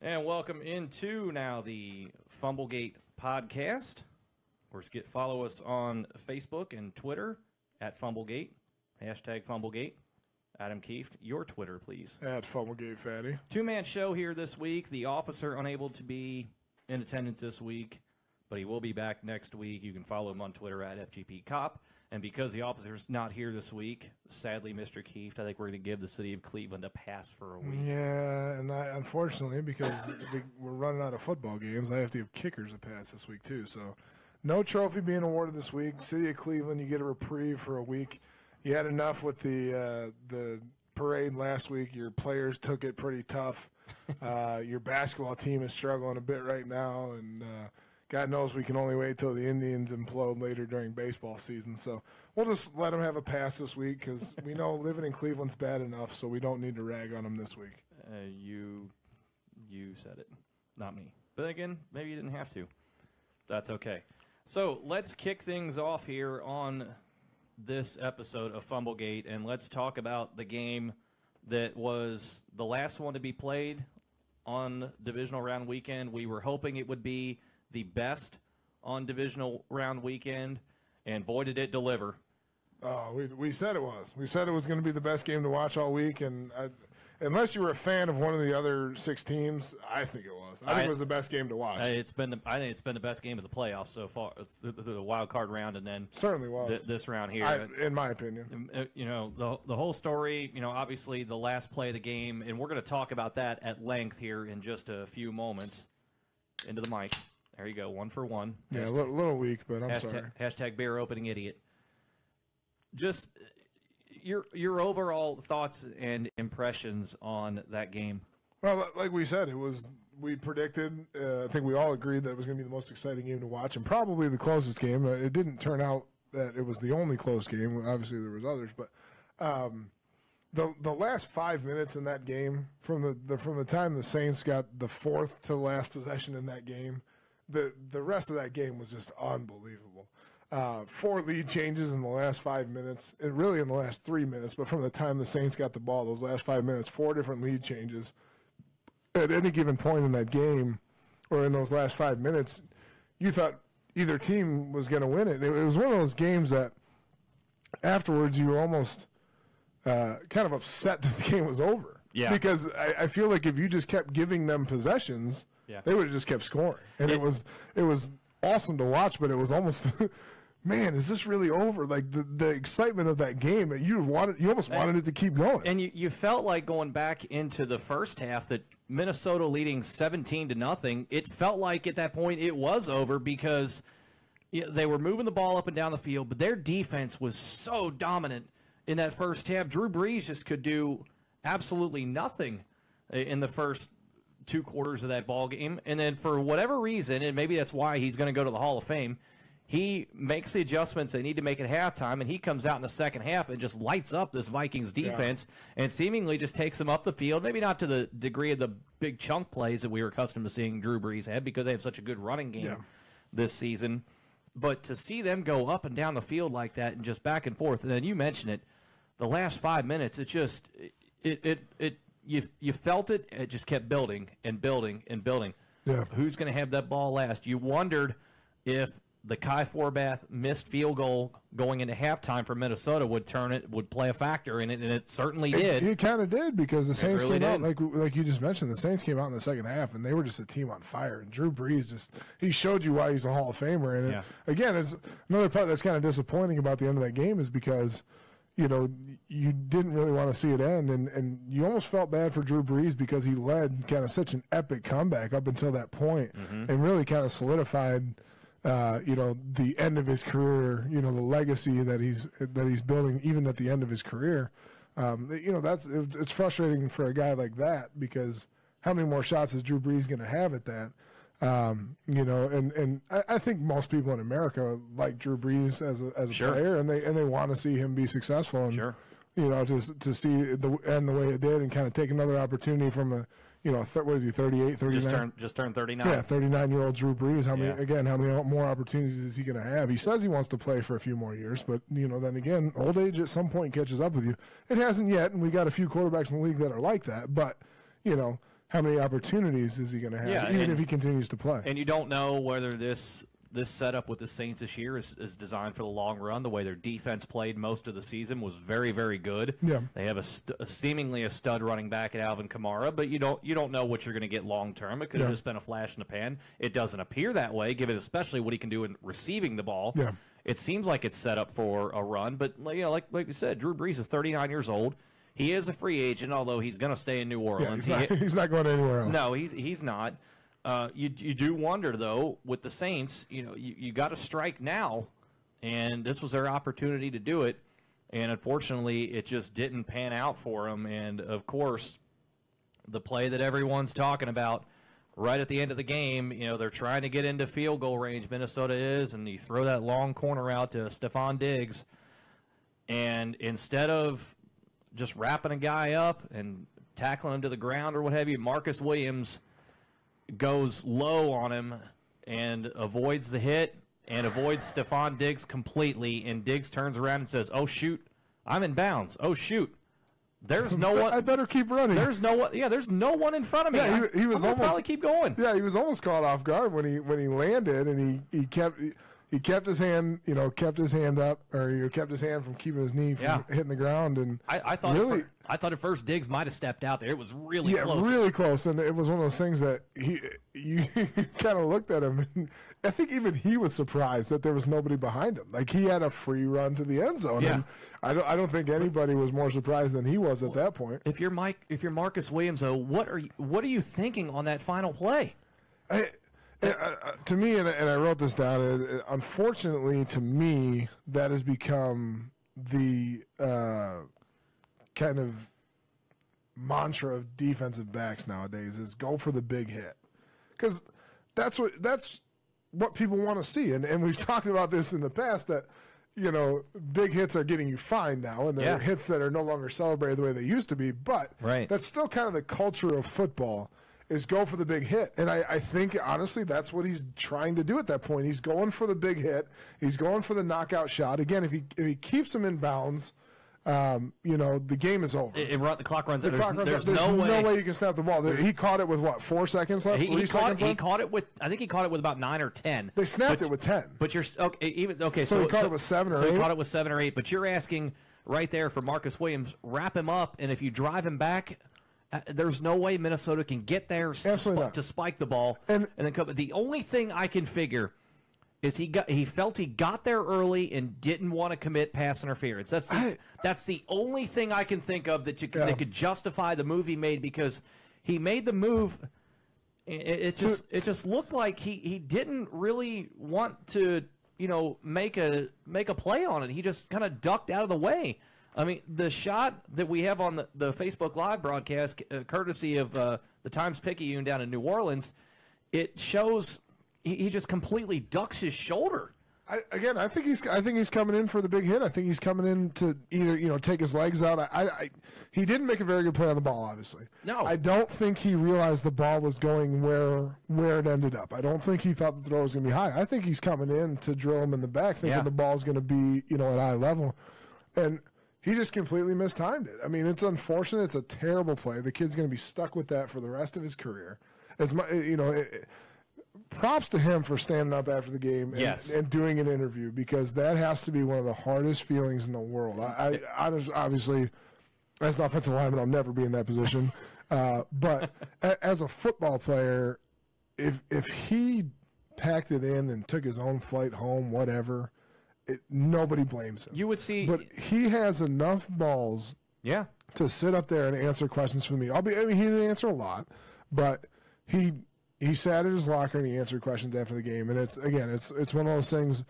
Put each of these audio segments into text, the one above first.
And welcome into now the Fumblegate Podcast. Of course, follow us on Facebook and Twitter at Fumblegate, hashtag Fumblegate. Adam Kieft, your Twitter, please. At Fumblegate Fatty. Two-man show here this week. The officer unable to be in attendance this week, but he will be back next week. You can follow him on Twitter at FGP Cop. And because the officer's not here this week, sadly, Mr. Kieft, I think we're going to give the city of Cleveland a pass for a week. Yeah, and unfortunately, because we're running out of football games, I have to give kickers a pass this week too. So no trophy being awarded this week. City of Cleveland, you get a reprieve for a week. You had enough with the parade last week. Your players took it pretty tough. Your basketball team is struggling a bit right now, and God knows we can only wait till the Indians implode later during baseball season. So we'll just let them have a pass this week because we know living in Cleveland's bad enough, so we don't need to rag on them this week. You said it, not me. But again, maybe you didn't have to. That's okay. So let's kick things off here on this episode of Fumblegate, and let's talk about the game that was the last one to be played on divisional round weekend. We were hoping it would be the best on divisional round weekend, and boy, did it deliver. Oh, we said it was. We said it was going to be the best game to watch all week, and unless you were a fan of one of the other 6 teams, I think it was. I think it was the best game to watch. I think it's been the best game of the playoffs so far, the wild card round, and then certainly was this round here. In my opinion, you know, the whole story. You know, obviously the last play of the game, and we're going to talk about that at length here in just a few moments. Into the mic. There you go, 1 for 1. Yeah, a little weak, but I'm sorry. Hashtag beer opening idiot. Just your overall thoughts and impressions on that game. Well, like we said, we predicted, I think we all agreed that it was going to be the most exciting game to watch and probably the closest game. It didn't turn out that it was the only close game. Obviously, there was others, but the last 5 minutes in that game, from the time the Saints got the 4th to last possession in that game, the rest of that game was just unbelievable. 4 lead changes in the last 5 minutes, and really in the last 3 minutes, but from the time the Saints got the ball, those last 5 minutes, 4 different lead changes. At any given point in that game, or in those last 5 minutes, you thought either team was going to win it. It was one of those games that afterwards you were almost kind of upset that the game was over. Yeah. Because I feel like if you just kept giving them possessions, they would have just kept scoring. And it was awesome to watch, but it was almost man, is this really over? Like the excitement of that game, you almost wanted it to keep going. And you felt like going back into the first half that Minnesota leading 17-0, it felt like at that point it was over because they were moving the ball up and down the field, but their defense was so dominant in that first half. Drew Brees just could do absolutely nothing in the first 2 quarters of that ball game. And then for whatever reason, and maybe that's why he's going to go to the Hall of Fame, he makes the adjustments they need to make at halftime, and he comes out in the second half and just lights up this Vikings defense and seemingly just takes them up the field. Maybe not to the degree of the big chunk plays that we were accustomed to seeing Drew Brees have because they have such a good running game this season. But to see them go up and down the field like that and just back and forth, and then you mentioned it, the last 5 minutes, it just you felt it. It just kept building and building and building. Yeah. Who's going to have that ball last? You wondered if the Kai Forbath missed field goal going into halftime for Minnesota would play a factor in it, and it certainly did. It kind of did because the Saints really came out, like you just mentioned, the Saints came out in the second half, and they were just a team on fire. And Drew Brees he showed you why he's a Hall of Famer. And again, it's another part that's kind of disappointing about the end of that game is because you didn't really want to see it end, and you almost felt bad for Drew Brees because he led kind of such an epic comeback up until that point, and really kind of solidified the end of his career, the legacy that he's building even at the end of his career. It's frustrating for a guy like that because how many more shots is Drew Brees going to have at that? And I think most people in America like Drew Brees as a player, and they want to see him be successful, and to see the end the way it did, and kind of take another opportunity from what is he, 38, 39? Just turned 39. Yeah, 39-year-old Drew Brees. How many more opportunities is he going to have? He says he wants to play for a few more years, but then again, old age at some point catches up with you. It hasn't yet, and we got a few quarterbacks in the league that are like that, but how many opportunities is he going to have, even if he continues to play? And you don't know whether this setup with the Saints this year is designed for the long run. The way their defense played most of the season was very, very good. Yeah. They have seemingly a stud running back at Alvin Kamara, but you don't know what you're going to get long term. It could have just been a flash in the pan. It doesn't appear that way, given especially what he can do in receiving the ball. Yeah. It seems like it's set up for a run, but like you said, Drew Brees is 39 years old. He is a free agent, although he's going to stay in New Orleans. Yeah, he's not going anywhere else. No, he's not. You do wonder, though, with the Saints, you got to strike now, and this was their opportunity to do it, and unfortunately it just didn't pan out for them. And, of course, the play that everyone's talking about right at the end of the game, they're trying to get into field goal range, Minnesota is, and you throw that long corner out to Stephon Diggs, and instead of just wrapping a guy up and tackling him to the ground or what have you, Marcus Williams goes low on him and avoids the hit and avoids Stephon Diggs completely, and Diggs turns around and says, "Oh shoot, I'm in bounds. Oh shoot, there's no one. I better keep running. There's no one. Yeah, there's no one in front of me. Yeah, he was almost probably keep going. Yeah, he was almost caught off guard when he landed, and he kept his hand, kept his hand up, or he kept his hand from keeping his knee from hitting the ground. And I thought really, I thought at first Diggs might have stepped out there. It was really close. Yeah, really close, and it was one of those things that you kind of looked at him, and I think even he was surprised that there was nobody behind him. Like, he had a free run to the end zone. Yeah. And I don't think anybody was more surprised than he was at that point. If you're Marcus Williams, though, what are you thinking on that final play? To me, and I wrote this down, unfortunately to me, that has become the kind of mantra of defensive backs nowadays, is go for the big hit. Because that's what people want to see. And we've talked about this in the past, that big hits are getting you fined now, and they're hits that are no longer celebrated the way they used to be. But that's still kind of the culture of football, is go for the big hit. And I think, honestly, that's what he's trying to do at that point. He's going for the big hit. He's going for the knockout shot. Again, if he keeps him in bounds, the game is over. The clock runs out. There's no way you can snap the ball. He caught it with, 4 seconds left? He caught it with, I think he caught it with about 9 or 10. They snapped it with 10. But you're okay. So he caught it with 7 or 8. So he caught it with 7 or 8. But you're asking right there for Marcus Williams, wrap him up, and if you drive him back, there's no way Minnesota can get there to spike the ball and then come. The only thing I can figure is he felt he got there early and didn't want to commit pass interference. That's the only thing I can think of that could justify the move he made, because he made the move. It just looked like he didn't really want to make a play on it. He just kind of ducked out of the way. I mean, the shot that we have on the Facebook Live broadcast, courtesy of the Times-Picayune down in New Orleans, it shows he just completely ducks his shoulder. I think he's coming in for the big hit. I think he's coming in to either take his legs out. He didn't make a very good play on the ball, obviously. No, I don't think he realized the ball was going where it ended up. I don't think he thought the throw was going to be high. I think he's coming in to drill him in the back, thinking the ball's going to be at eye level, and he just completely mistimed it. I mean, it's unfortunate. It's a terrible play. The kid's going to be stuck with that for the rest of his career. Props to him for standing up after the game and doing an interview, because that has to be one of the hardest feelings in the world. I obviously, as an offensive lineman, I'll never be in that position. But as a football player, if he packed it in and took his own flight home, whatever, nobody blames him. You would see, but he has enough balls, to sit up there and answer questions for me. He didn't answer a lot, but he sat in his locker and he answered questions after the game. And it's one of those things.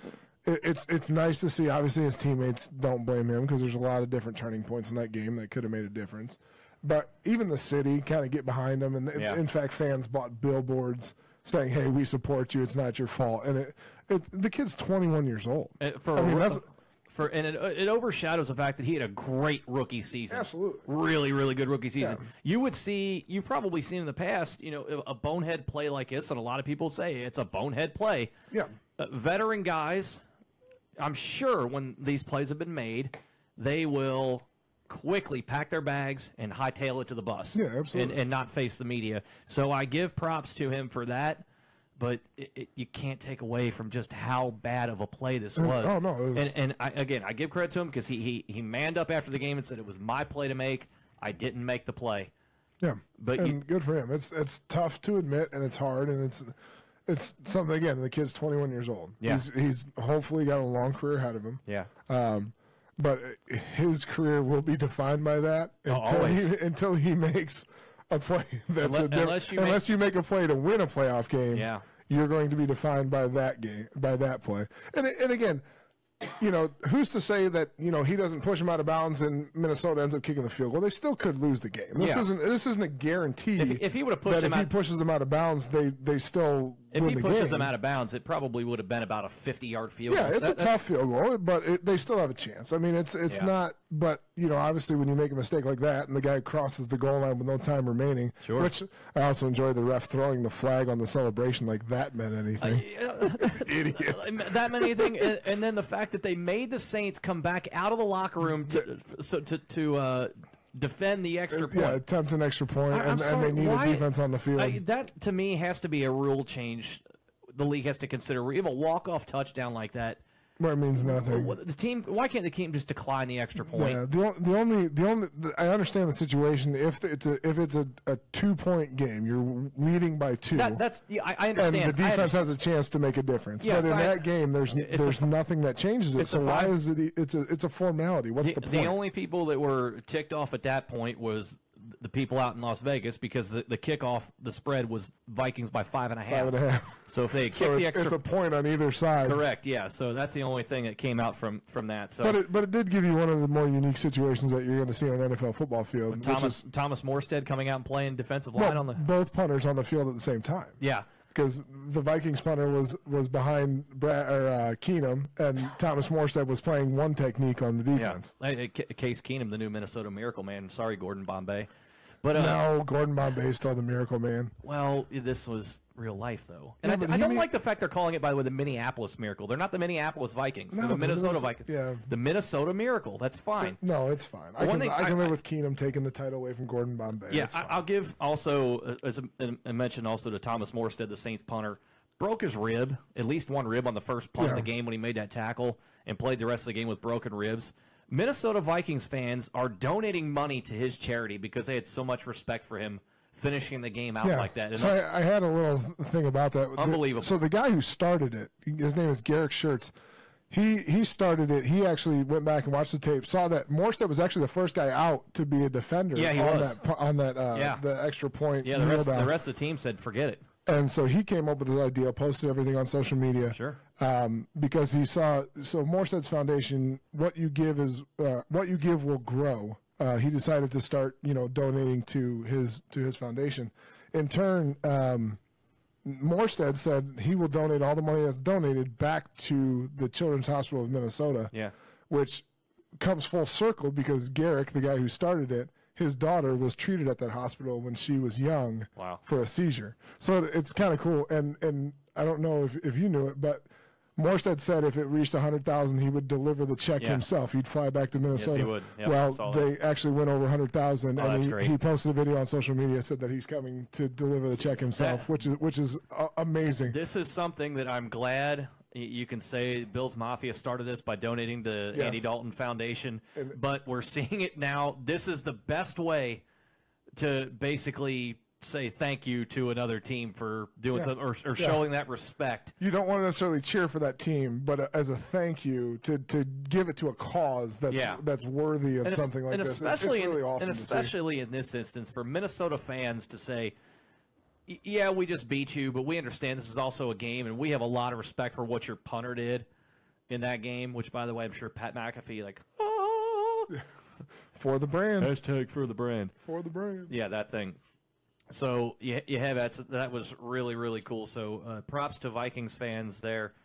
It's nice to see. Obviously, his teammates don't blame him, because there's a lot of different turning points in that game that could have made a difference. But even the city kind of get behind him, and in fact, fans bought billboards saying, "Hey, we support you. It's not your fault." And the kid's 21 years old. It overshadows the fact that he had a great rookie season. Absolutely, really, really good rookie season. Yeah. You've probably seen in the past, a bonehead play like this, and a lot of people say it's a bonehead play. Yeah, veteran guys, I'm sure when these plays have been made, they will quickly pack their bags and hightail it to the bus. Yeah, absolutely. And not face the media. So I give props to him for that, but you can't take away from just how bad of a play this was. Oh, no. It was... And I give credit to him because he manned up after the game and said it was my play to make. I didn't make the play. Yeah, but good for him. It's tough to admit, and it's hard, and it's something. Again, the kid's 21 years old. Yeah. He's hopefully got a long career ahead of him. Yeah. But his career will be defined by that until he makes a play that's unless you make a play to win a playoff game. Yeah. You're going to be defined by that play. And again, who's to say that he doesn't push him out of bounds and Minnesota ends up kicking the field goal? They still could lose the game. This isn't a guarantee. If he would have pushed him out, if he pushes them out of bounds, they still. If he pushes them out of bounds, it probably would have been about a 50-yard field goal. Yeah, it's a tough field goal, but they still have a chance. I mean, it's not. But obviously, when you make a mistake like that and the guy crosses the goal line with no time remaining, sure. Which I also enjoy the ref throwing the flag on the celebration like that meant anything. Idiot. That meant anything, and then the fact that they made the Saints come back out of the locker room to defend the extra point. Yeah, attempt an extra point, and they need a defense on the field. That, to me, has to be a rule change the league has to consider. We have a walk-off touchdown like that. Where it means nothing. Why can't the team just decline the extra point? Yeah, the only I understand the situation. If it's a 2-point game, you're leading by 2. I understand. And the defense has a chance to make a difference. Yes, but in that game, there's nothing that changes it. So why is it? It's a formality. What's the point? The only people that were ticked off at that point was the people out in Las Vegas because the kickoff, the spread was Vikings by 5.5. 5.5. So if they kick the extra, it's a point on either side. Correct. Yeah. So that's the only thing that came out from that. So, but it did give you one of the more unique situations that you're going to see on an NFL football field. Thomas Morstead coming out and playing defensive line on the both punters on the field at the same time. Yeah. Because the Vikings punter was behind Keenum, and Thomas Morstead was playing one technique on the defense. Yeah. Case Keenum, the new Minnesota Miracle Man. Sorry, Gordon Bombay. But no, Gordon Bombay is still the Miracle Man. Well, this was real life, though. And I don't like the fact they're calling it, by the way, the Minneapolis Miracle. They're not the Minneapolis Vikings. They're the Minnesota Vikings. Yeah. The Minnesota Miracle. That's fine. No, it's fine. I can live with Keenum taking the title away from Gordon Bombay. Yeah, I'll give also, as I mentioned also to Thomas Morstead, the Saints punter, broke his rib, at least one rib on the first punt of the game when he made that tackle and played the rest of the game with broken ribs. Minnesota Vikings fans are donating money to his charity because they had so much respect for him finishing the game out like that. And so I had a little thing about that. Unbelievable. So the guy who started it, his name is Garrick Schertz. He started it. He actually went back and watched the tape, saw that Morstead was actually the first guy out to be a defender. Yeah, he was. The extra point. Yeah, the rest of the team said, forget it. And so he came up with this idea, posted everything on social media. Sure. Because he saw, so Morstead's foundation, what you give will grow. He decided to start, donating to his foundation. In turn, Morstead said he will donate all the money that's donated back to the Children's Hospital of Minnesota. Yeah. Which comes full circle because Garrick, the guy who started it, his daughter was treated at that hospital when she was young for a seizure. So it's kind of cool. And I don't know if you knew it, but Morstead said if it reached 100,000, he would deliver the check himself. He'd fly back to Minnesota. Yes, he would. Yep, well, they actually went over 100,000, and he posted a video on social media, said that he's coming to deliver the check himself, which is amazing. This is something that I'm glad you can say Bills Mafia started this by donating to Andy Dalton Foundation, but we're seeing it now. This is the best way to basically say thank you to another team for doing something or showing that respect. You don't want to necessarily cheer for that team, but as a thank you to give it to a cause that's worthy of something like this. It's really awesome. And especially in this instance, for Minnesota fans to say, yeah, we just beat you, but we understand this is also a game, and we have a lot of respect for what your punter did in that game, which, by the way, I'm sure Pat McAfee, for the brand. Hashtag for the brand. For the brand. Yeah, that thing. So you have that was really, really cool. So props to Vikings fans there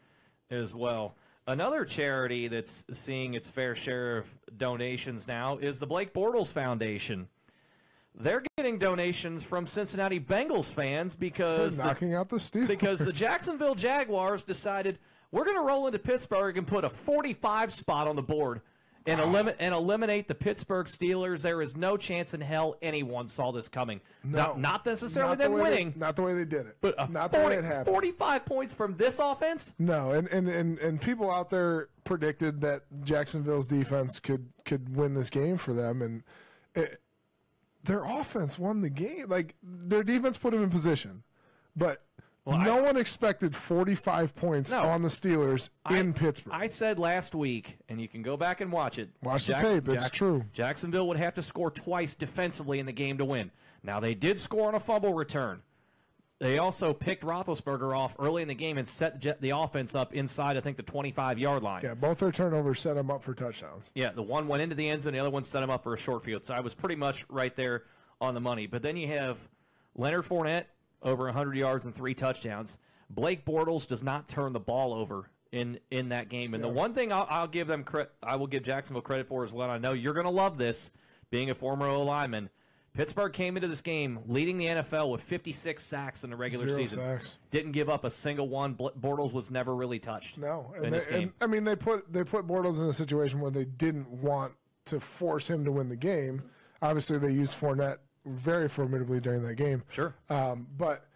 as well. Another charity that's seeing its fair share of donations now is the Blake Bortles Foundation. They're getting donations from Cincinnati Bengals fans because knocking out the Steelers. Because the Jacksonville Jaguars decided we're going to roll into Pittsburgh and put a 45 spot on the board and eliminate the Pittsburgh Steelers. There is no chance in hell anyone saw this coming. No, not necessarily them winning. Not the way they did it. But not the way it happened. 45 points from this offense? No, and people out there predicted that Jacksonville's defense could win this game for them, and their offense won the game. Like, their defense put them in position. But no one expected 45 points on the Steelers in Pittsburgh. I said last week, and you can go back and watch it. Watch the tape. It's true. Jacksonville would have to score twice defensively in the game to win. Now, they did score on a fumble return. They also picked Roethlisberger off early in the game and set the offense up inside, I think, the 25-yard line. Yeah, both their turnovers set them up for touchdowns. Yeah, the one went into the end zone, the other one set them up for a short field. So I was pretty much right there on the money. But then you have Leonard Fournette, over 100 yards and 3 touchdowns. Blake Bortles does not turn the ball over in that game. And the one thing I will give Jacksonville credit for as well, and I know you're going to love this, being a former O-lineman, Pittsburgh came into this game leading the NFL with 56 sacks in the regular season. Sacks. Didn't give up a single one. Bortles was never really touched. No, in this game. I mean, they put Bortles in a situation where they didn't want to force him to win the game. Obviously, they used Fournette very formidably during that game. Sure. But,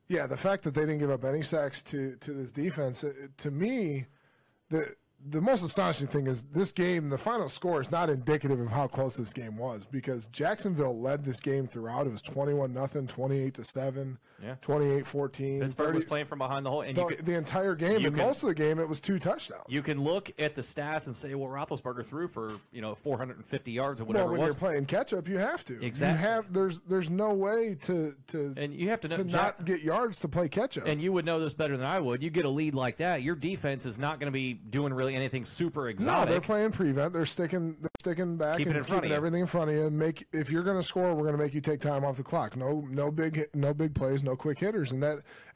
yeah, the fact that they didn't give up any sacks to this defense, to me, the most astonishing thing is this game, the final score is not indicative of how close this game was, because Jacksonville led this game throughout. It was 21-0, 28-7, 28-14. Pittsburgh was playing from behind the whole. And the entire game, and most of the game, it was 2 touchdowns. You can look at the stats and say, well, Roethlisberger threw for 450 yards or whatever. Well, when you're playing catch up, you have to. Exactly. There's no way to and you have to know, not get yards to play catch up. And you would know this better than I would. You get a lead like that, your defense is not going to be doing really anything super exotic. No, they're playing prevent. They're sticking back and keeping everything in front of you. If you're going to score, we're going to make you take time off the clock. No big plays, no quick hitters, and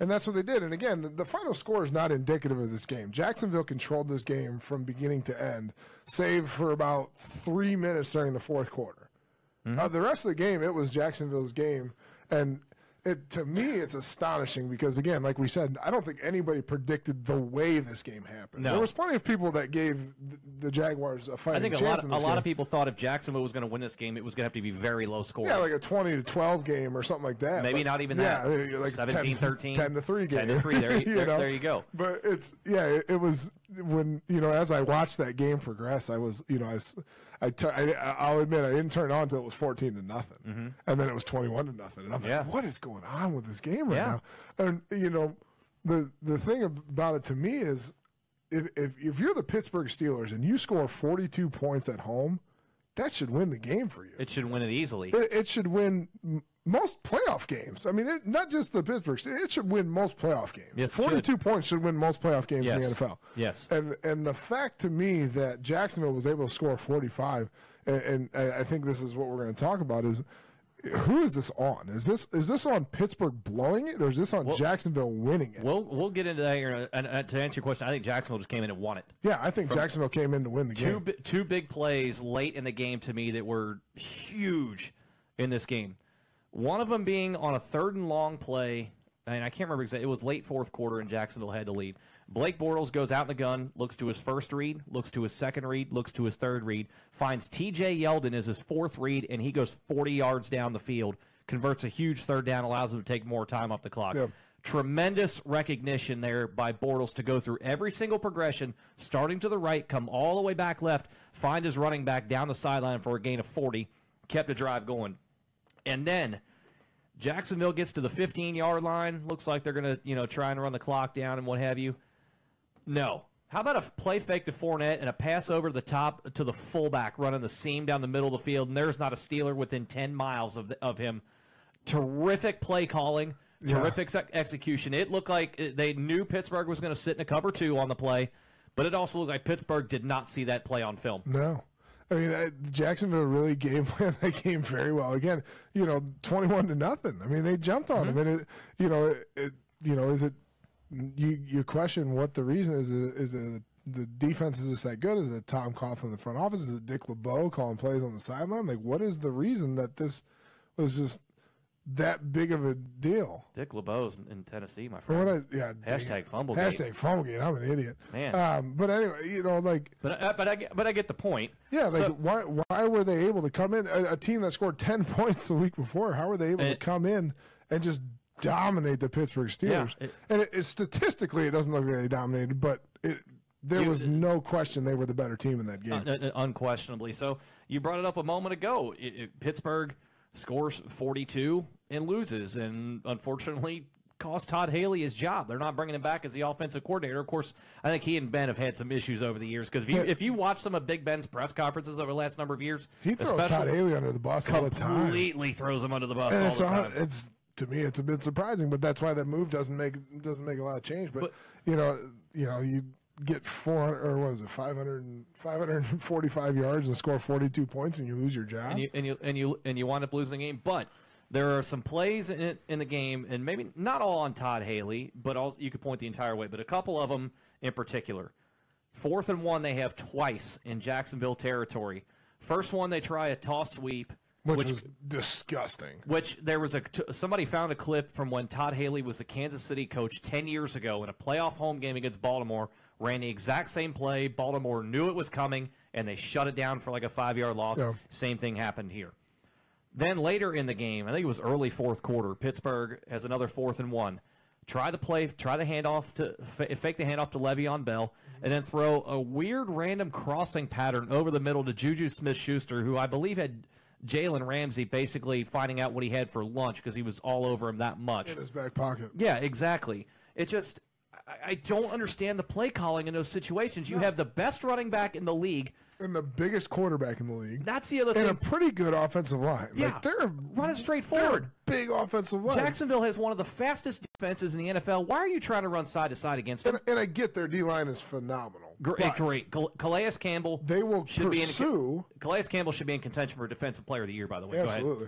that's what they did. And again, the final score is not indicative of this game. Jacksonville controlled this game from beginning to end, save for about 3 minutes during the fourth quarter. The rest of the game, it was Jacksonville's game, and to me, it's astonishing because, again, like we said, I don't think anybody predicted the way this game happened. No. There was plenty of people that gave the Jaguars a fighting chance. A lot of people thought if Jacksonville was going to win this game, it was going to have to be very low scoring. Yeah, like a 20-12 game or something like that. Maybe not even that. Yeah, like 17-13. 10-3 game. 10-3. There you go. But it was when, as I watched that game progress, I was, I'll admit I didn't turn it on until it was 14-0, and then it was 21-0, and I'm like, what is going on with this game right now? And the thing about it to me is, if you're the Pittsburgh Steelers and you score 42 points at home, that should win the game for you. It should win it easily. It should win most playoff games. I mean, not just the Pittsburgh. It should win most playoff games. Yes, 42 points should win most playoff games in the NFL. Yes. And the fact to me that Jacksonville was able to score 45, and I think this is what we're going to talk about, is who is this on? Is this on Pittsburgh blowing it, or is this on Jacksonville winning it? We'll get into that here. And to answer your question, I think Jacksonville just came in and won it. Yeah, I think Jacksonville came in to win the game. Two big plays late in the game to me that were huge in this game. One of them being on a 3rd and long play, and I can't remember exactly. It was late fourth quarter, and Jacksonville had the lead. Blake Bortles goes out in the gun, looks to his first read, looks to his second read, looks to his third read, finds T.J. Yeldon as his 4th read, and he goes 40 yards down the field, converts a huge 3rd down, allows him to take more time off the clock. Yep. Tremendous recognition there by Bortles to go through every single progression, starting to the right, come all the way back left, find his running back down the sideline for a gain of 40, kept the drive going. And then Jacksonville gets to the 15-yard line. Looks like they're going to, try and run the clock down and what have you. No. How about a play fake to Fournette and a pass over the top to the fullback running the seam down the middle of the field, and there's not a Steeler within 10 miles of him. Terrific play calling, terrific execution. It looked like they knew Pittsburgh was going to sit in a cover 2 on the play, but it also looked like Pittsburgh did not see that play on film. No. I mean, Jacksonville really game planned that game very well. Again, 21-0. I mean, they jumped on them, and is it? You question what the reason is. Is it the defense is just that good? Is it Tom Coughlin in the front office? Is it Dick LeBeau calling plays on the sideline? Like, what is the reason that this was just that big of a deal. Dick LeBeau's in Tennessee, my friend. Hashtag Fumblegate. Hashtag Fumblegate. I'm an idiot. Man. But anyway, you know, like. But I get the point. Yeah, like why were they able to come in? A team that scored 10 points the week before, how were they able to come in and just dominate the Pittsburgh Steelers? Yeah, and statistically, it doesn't look like they dominated, but there was no question they were the better team in that game. Unquestionably. So you brought it up a moment ago. Pittsburgh scores 42 and loses, and unfortunately cost Todd Haley his job. They're not bringing him back as the offensive coordinator. Of course, I think he and Ben have had some issues over the years, because if you watch some of Big Ben's press conferences over the last number of years, he throws Todd Haley under the bus all the time. Completely throws him under the bus all the time. To me, it's a bit surprising, but that's why that move doesn't make a lot of change. But you get 545 yards and score 42 points, and you lose your job, and you wind up losing the game. But there are some plays in the game, and maybe not all on Todd Haley, but you could point the entire way. But a couple of them in particular. 4th and 1, they have twice in Jacksonville territory. First one, they try a toss sweep. Which was disgusting. Which there was somebody found a clip from when Todd Haley was the Kansas City coach 10 years ago in a playoff home game against Baltimore, ran the exact same play. Baltimore knew it was coming, and they shut it down for like a 5-yard loss. Yeah. Same thing happened here. Then later in the game, I think it was early 4th quarter, Pittsburgh has another 4th and 1. Fake the handoff to Le'Veon Bell, and then throw a weird random crossing pattern over the middle to Juju Smith-Schuster, who I believe had Jalen Ramsey basically finding out what he had for lunch because he was all over him that much. In his back pocket. Yeah, exactly. It just, I don't understand the play calling in those situations. You have the best running back in the league. And the biggest quarterback in the league. That's the other thing. And a pretty good offensive line. Yeah, like they're running straight forward. Big offensive line. Jacksonville has one of the fastest defenses in the NFL. Why are you trying to run side to side against them? And I get their D-line is phenomenal. Great. Calais Campbell. They will pursue. Calais Campbell should be in contention for Defensive Player of the Year, by the way. Absolutely.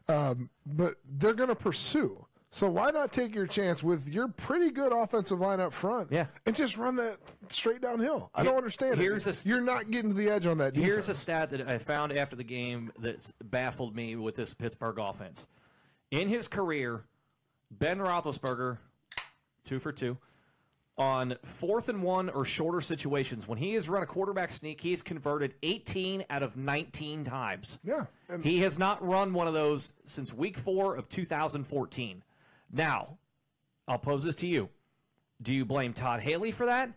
Go ahead. But they're going to pursue. So why not take your chance with your pretty good offensive line up front and just run that straight downhill? I don't understand it. You're not getting to the edge on that defense. Here's a stat that I found after the game that's baffled me with this Pittsburgh offense. In his career, Ben Roethlisberger, 2 for 2, on 4th and 1 or shorter situations, when he has run a quarterback sneak, he has converted 18 out of 19 times. Yeah. He has not run one of those since week 4 of 2014. Now, I'll pose this to you. Do you blame Todd Haley for that?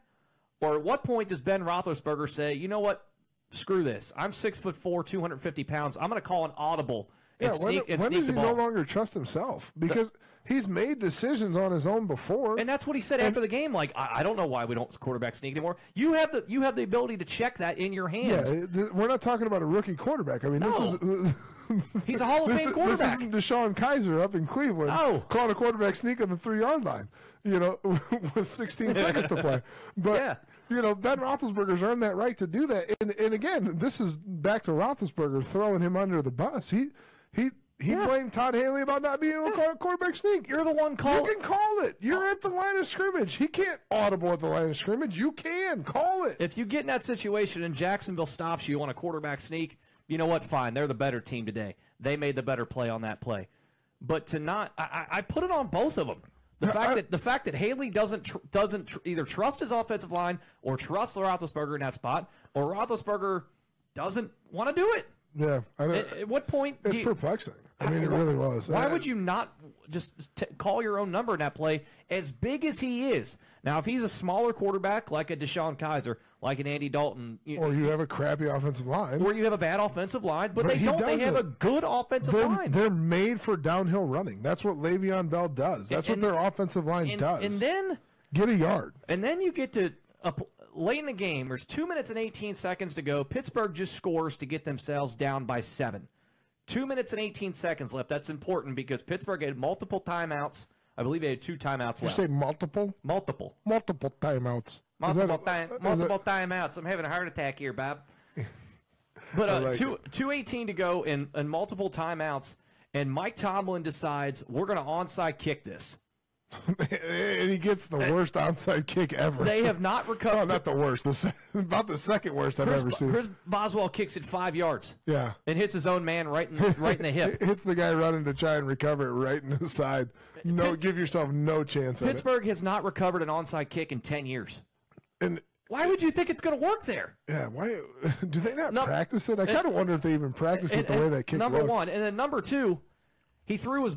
Or at what point does Ben Roethlisberger say, you know what, screw this. I'm 6'4", 250 pounds. I'm going to call an audible and sneak the ball. When does he no longer trust himself? Because he's made decisions on his own before. And that's what he said after the game. Like, I don't know why we don't quarterback sneak anymore. You have the ability to check that in your hands. Yeah, we're not talking about a rookie quarterback. I mean, this is... He's a Hall of Fame quarterback. This isn't Deshaun Kaiser up in Cleveland calling a quarterback sneak on the 3-yard line, with 16 seconds to play. But, Ben Roethlisberger's earned that right to do that. And again, this is back to Roethlisberger throwing him under the bus. He blamed Todd Haley about not being able to call a quarterback sneak. You're the one calling. You can call it. You're at the line of scrimmage. He can't audible at the line of scrimmage. You can. Call it. If you get in that situation and Jacksonville stops you on a quarterback sneak, you know what? Fine. They're the better team today. They made the better play on that play. But to not, I put it on both of them. The fact that Haley doesn't either trust his offensive line or trust Roethlisberger in that spot, or Roethlisberger doesn't want to do it. Yeah. At what point? It's perplexing. I mean, it really was. Why would you not just call your own number in that play, as big as he is? Now, if he's a smaller quarterback like a Deshaun Kaiser, like an Andy Dalton, or you have a crappy offensive line, or you have a bad offensive line, but they don't. They have a good offensive line. They're made for downhill running. That's what Le'Veon Bell does. That's what their offensive line does. And then get a yard. And then you get to late in the game. There's 2 minutes and 18 seconds to go. Pittsburgh just scores to get themselves down by 7. 2 minutes and 18 seconds left. That's important because Pittsburgh had multiple timeouts. I believe they had 2 timeouts left. You say multiple? Multiple. Multiple timeouts. Multiple timeouts. I'm having a heart attack here, Bob. But 2:18 to go and multiple timeouts, and Mike Tomlin decides we're going to onside kick this. And he gets the worst onside kick ever. They have not recovered. Oh, not the worst. About the second worst I've ever seen. Chris Boswell kicks it 5 yards. Yeah. And hits his own man right in the hip. Hits the guy running to try and recover it right in the side. No, give yourself no chance at it. Pittsburgh has not recovered an onside kick in 10 years. And why would you think it's going to work there? Yeah, why do they not practice it? I kind of wonder if they even practice it the way that kick Number looked. one, and then number two, he threw his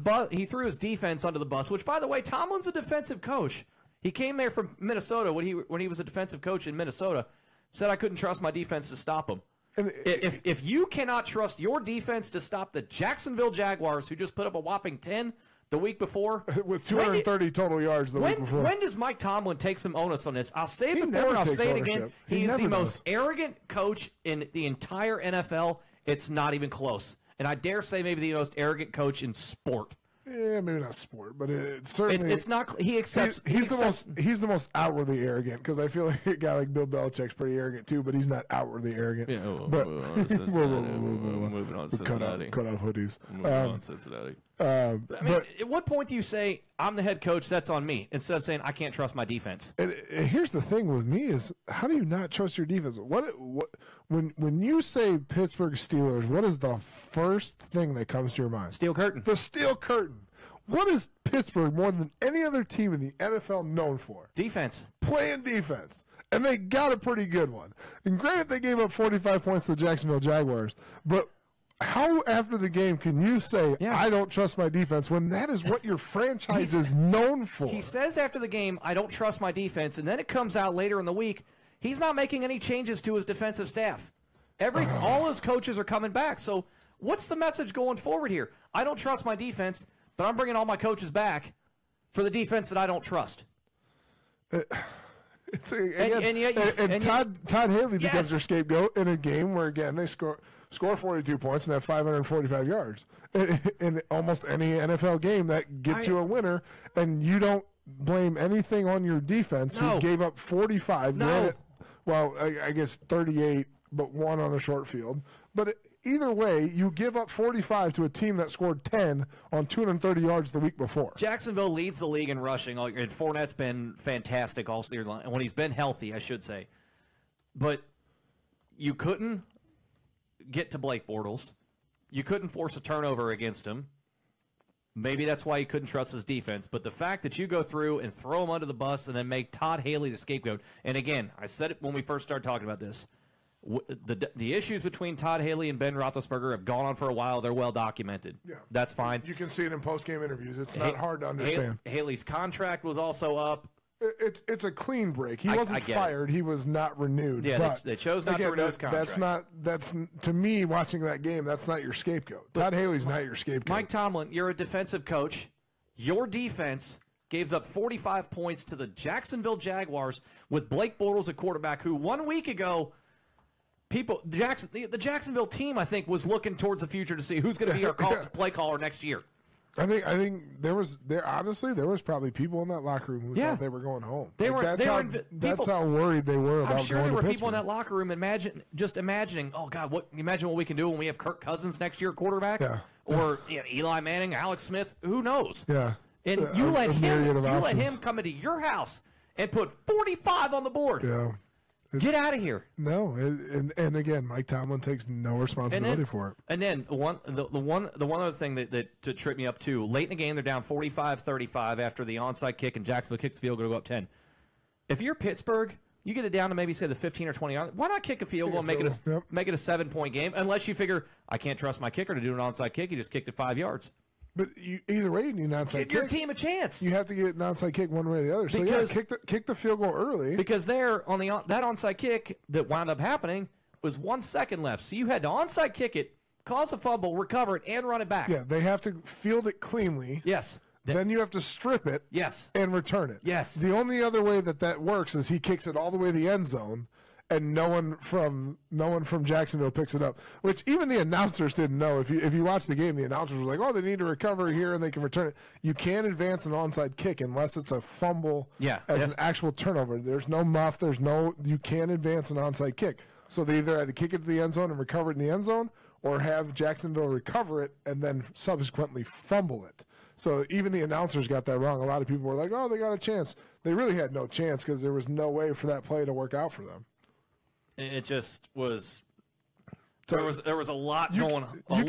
defense under the bus. Which, by the way, Tomlin's a defensive coach. He came there from Minnesota when he was a defensive coach in Minnesota. Said I couldn't trust my defense to stop him. And if you cannot trust your defense to stop the Jacksonville Jaguars, who just put up a whopping 10 the week before, with 230 total yards the week before. When does Mike Tomlin take some onus on this? I'll say it before and I'll say it again. He is the most arrogant coach in the entire NFL. It's not even close. And I dare say maybe the most arrogant coach in sport. Yeah, maybe not sport, but it's certainly it's not. He accepts. He's the most outwardly arrogant, because I feel like a guy like Bill Belichick's pretty arrogant too, but he's not outwardly arrogant. Yeah, moving on, Cincinnati. Cut off hoodies. Moving on, Cincinnati. I mean, at what point do you say I'm the head coach? That's on me, instead of saying I can't trust my defense. And here's the thing with me is, how do you not trust your defense? When you say Pittsburgh Steelers, what is the first thing that comes to your mind? Steel curtain. The steel curtain. What is Pittsburgh more than any other team in the NFL known for? Defense. Playing defense. And they got a pretty good one. And granted, they gave up 45 points to the Jacksonville Jaguars, but how after the game can you say, I don't trust my defense, when that is what your franchise is known for? He says after the game, I don't trust my defense, and then it comes out later in the week, he's not making any changes to his defensive staff. All his coaches are coming back. So what's the message going forward here? I don't trust my defense, but I'm bringing all my coaches back for the defense that I don't trust. Todd Haley becomes their scapegoat in a game where, again, they score 42 points and have 545 yards. In almost any NFL game, that gets you a winner, and you don't blame anything on your defense, who gave up 45. I guess 38, but one on a short field. But either way, you give up 45 to a team that scored 10 on 230 yards the week before. Jacksonville leads the league in rushing, and Fournette's been fantastic all season long, when he's been healthy, I should say. But you couldn't get to Blake Bortles. You couldn't force a turnover against him. Maybe that's why you couldn't trust his defense. But the fact that you go through and throw him under the bus and then make Todd Haley the scapegoat, and again, I said it when we first started talking about this, the issues between Todd Haley and Ben Roethlisberger have gone on for a while. They're well documented. Yeah. That's fine. You can see it in post-game interviews. It's not hard to understand. Haley's contract was also up. It's a clean break. He wasn't fired. He was not renewed. Yeah, but they chose not to renew his contract. That's to me, watching that game, that's not your scapegoat. Todd Haley's not your scapegoat. Mike Tomlin, you're a defensive coach. Your defense gave up 45 points to the Jacksonville Jaguars with Blake Bortles at quarterback, who 1 week ago – the Jacksonville team, I think, was looking towards the future to see who's going to be our play caller next year. I think there was probably people in that locker room who thought they were going home. That's how worried they were about going to Pittsburgh. I'm sure there were people in that locker room imagining, oh God, imagine what we can do when we have Kirk Cousins next year quarterback, or Eli Manning, Alex Smith, who knows? Yeah, and you let him come into your house and put 45 on the board. Yeah. Get out of here. No, and again, Mike Tomlin takes no responsibility for it. And then the one other thing that to trip me up too, late in the game, they're down 45-35 after the onside kick, and Jacksonville kicks field goal to go up 10. If you're Pittsburgh, you get it down to maybe say the 15 or 20 yard. Why not kick a field goal and make it a 7-point game? Unless you figure I can't trust my kicker to do an onside kick. He just kicked it 5 yards. But either way, you need an onside kick. Give your team a chance. You have to get an onside kick one way or the other. So kick the field goal early. Because there on that onside kick that wound up happening was 1 second left. So you had to onside kick it, cause a fumble, recover it, and run it back. Yeah, they have to field it cleanly. Yes. Then you have to strip it. Yes. And return it. Yes. The only other way that works is he kicks it all the way to the end zone, and no one from Jacksonville picks it up, which even the announcers didn't know. If you watch the game, the announcers were like, oh, they need to recover here and they can return it. You can't advance an onside kick unless it's a fumble as an actual turnover. There's no muff. You can't advance an onside kick. So they either had to kick it to the end zone and recover it in the end zone, or have Jacksonville recover it and then subsequently fumble it. So even the announcers got that wrong. A lot of people were like, oh, they got a chance. They really had no chance because there was no way for that play to work out for them. It just was – there was a lot going on.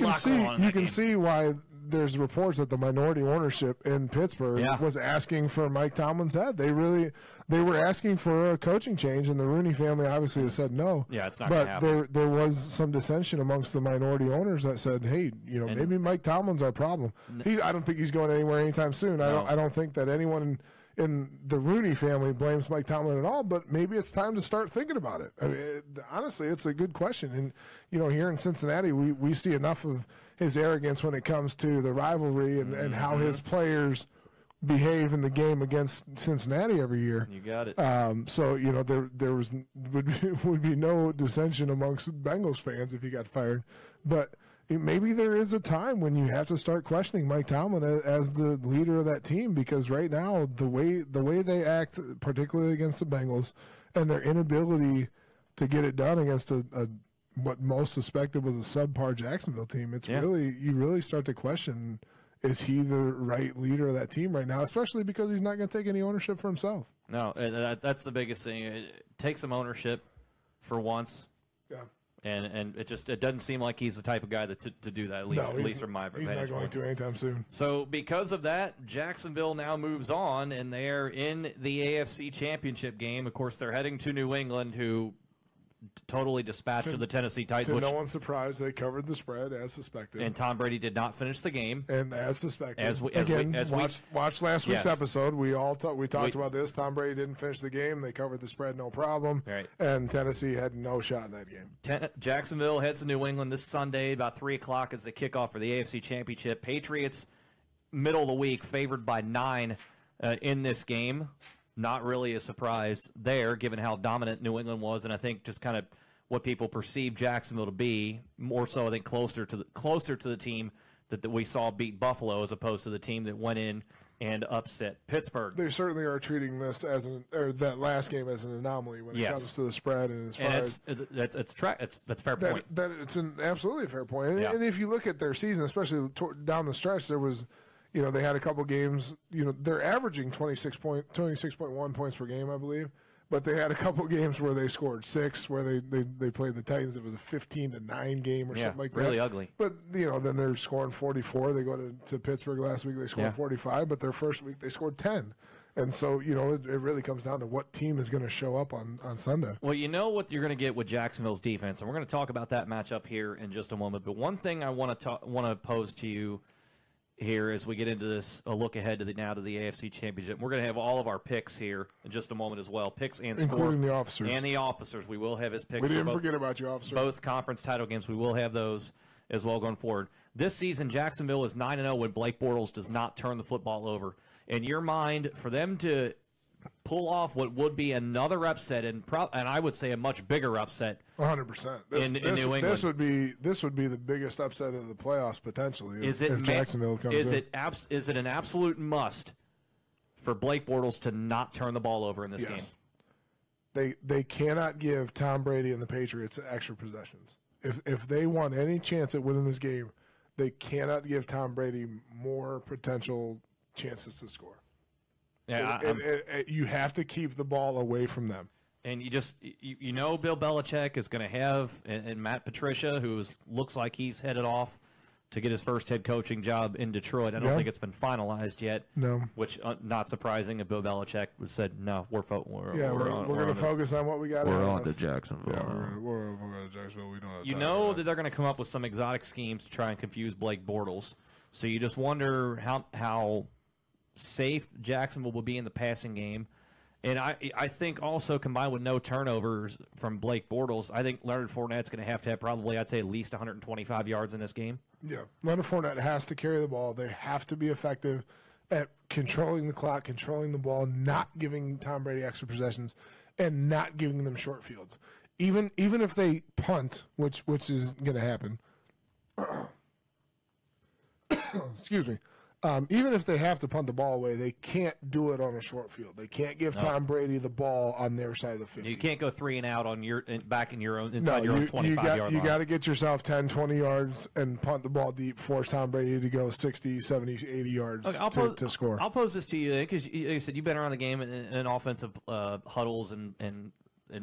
You can see why there's reports that the minority ownership in Pittsburgh was asking for Mike Tomlin's head. They were asking for a coaching change, and the Rooney family obviously has said no. Yeah, it's not going to happen. But there was some dissension amongst the minority owners that said, hey, maybe Mike Tomlin's our problem. I don't think he's going anywhere anytime soon. No. I don't think that anyone in the Rooney family blames Mike Tomlin at all, but maybe it's time to start thinking about it. I mean, honestly, it's a good question. And, here in Cincinnati, we see enough of his arrogance when it comes to the rivalry and how his players behave in the game against Cincinnati every year. You got it. So there would be no dissension amongst Bengals fans if he got fired, but maybe there is a time when you have to start questioning Mike Tomlin as the leader of that team, because right now the way they act, particularly against the Bengals, and their inability to get it done against what most suspected was a subpar Jacksonville team, you really start to question, is he the right leader of that team right now, especially because he's not going to take any ownership for himself. No, that's the biggest thing. Take some ownership for once. Yeah. And it doesn't seem like he's the type of guy to do that, at least from my vantage point. He's not going to anytime soon. So because of that, Jacksonville now moves on, and they're in the AFC Championship game. Of course, they're heading to New England, who totally dispatched the Tennessee Titans. To no one's surprise, they covered the spread as suspected. And Tom Brady did not finish the game. And as suspected. Watch last week's episode. We talked about this. Tom Brady didn't finish the game. They covered the spread, no problem. Right. And Tennessee had no shot in that game. Jacksonville heads to New England this Sunday about 3 o'clock as they kick off for the AFC Championship. Patriots, middle of the week, favored by 9 in this game. Not really a surprise there, given how dominant New England was, and I think just kind of what people perceive Jacksonville to be. More so, I think closer to the team that we saw beat Buffalo, as opposed to the team that went in and upset Pittsburgh. They certainly are treating this that last game as an anomaly when it comes to the spread, and that's fair point. It's absolutely a fair point. Yeah. And if you look at their season, especially down the stretch, there was. They had a couple games, they're averaging 26.1 points per game, I believe. But they had a couple games where they scored 6, where they played the Titans. It was a 15-9 game or something like that. Really ugly. But, then they're scoring 44. They go to Pittsburgh last week. They scored 45. But their first week, they scored 10. And so, it really comes down to what team is going to show up on Sunday. Well, you know what you're going to get with Jacksonville's defense. And we're going to talk about that matchup here in just a moment. But one thing I want to pose to you here as we get into this, a look ahead to the AFC Championship. We're going to have all of our picks here in just a moment as well. Picks and score. Including the officers. And the officers. We will have his picks. We didn't forget about you, officers. Both conference title games. We will have those as well going forward. This season, Jacksonville is 9-0 when Blake Bortles does not turn the football over. In your mind, for them to pull off what would be another upset, and I would say a much bigger upset 100%. In New England. This would be the biggest upset of the playoffs potentially if Jacksonville comes is in. Is it an absolute must for Blake Bortles to not turn the ball over in this game? They cannot give Tom Brady and the Patriots extra possessions. If they want any chance at winning this game, they cannot give Tom Brady more potential chances to score. Yeah, you have to keep the ball away from them. And you know Bill Belichick is going to have, and Matt Patricia, who looks like he's headed off to get his first head coaching job in Detroit. I don't think it's been finalized yet. No. Which, not surprising, if Bill Belichick said, no, we're going to focus on what we got. We're on to Jacksonville. Yeah, we're on to Jacksonville. We don't have time know that they're going to come up with some exotic schemes to try and confuse Blake Bortles. So you just wonder how safe Jacksonville will be in the passing game. And I think also combined with no turnovers from Blake Bortles, I think Leonard Fournette's going to have probably, I'd say, at least 125 yards in this game. Yeah, Leonard Fournette has to carry the ball. They have to be effective at controlling the clock, controlling the ball, not giving Tom Brady extra possessions, and not giving them short fields. Even if they punt, which is going to happen. Excuse me. Even if they have to punt the ball away, they can't do it on a short field. They can't give Tom Brady the ball on their side of the 50. You can't go 3 and out on back in your own inside your own 25-yard line. You got to get yourself 10, 20 yards and punt the ball deep, force Tom Brady to go 60, 70, 80 yards to score. I'll pose this to you because, like you said, you've been around the game in offensive huddles and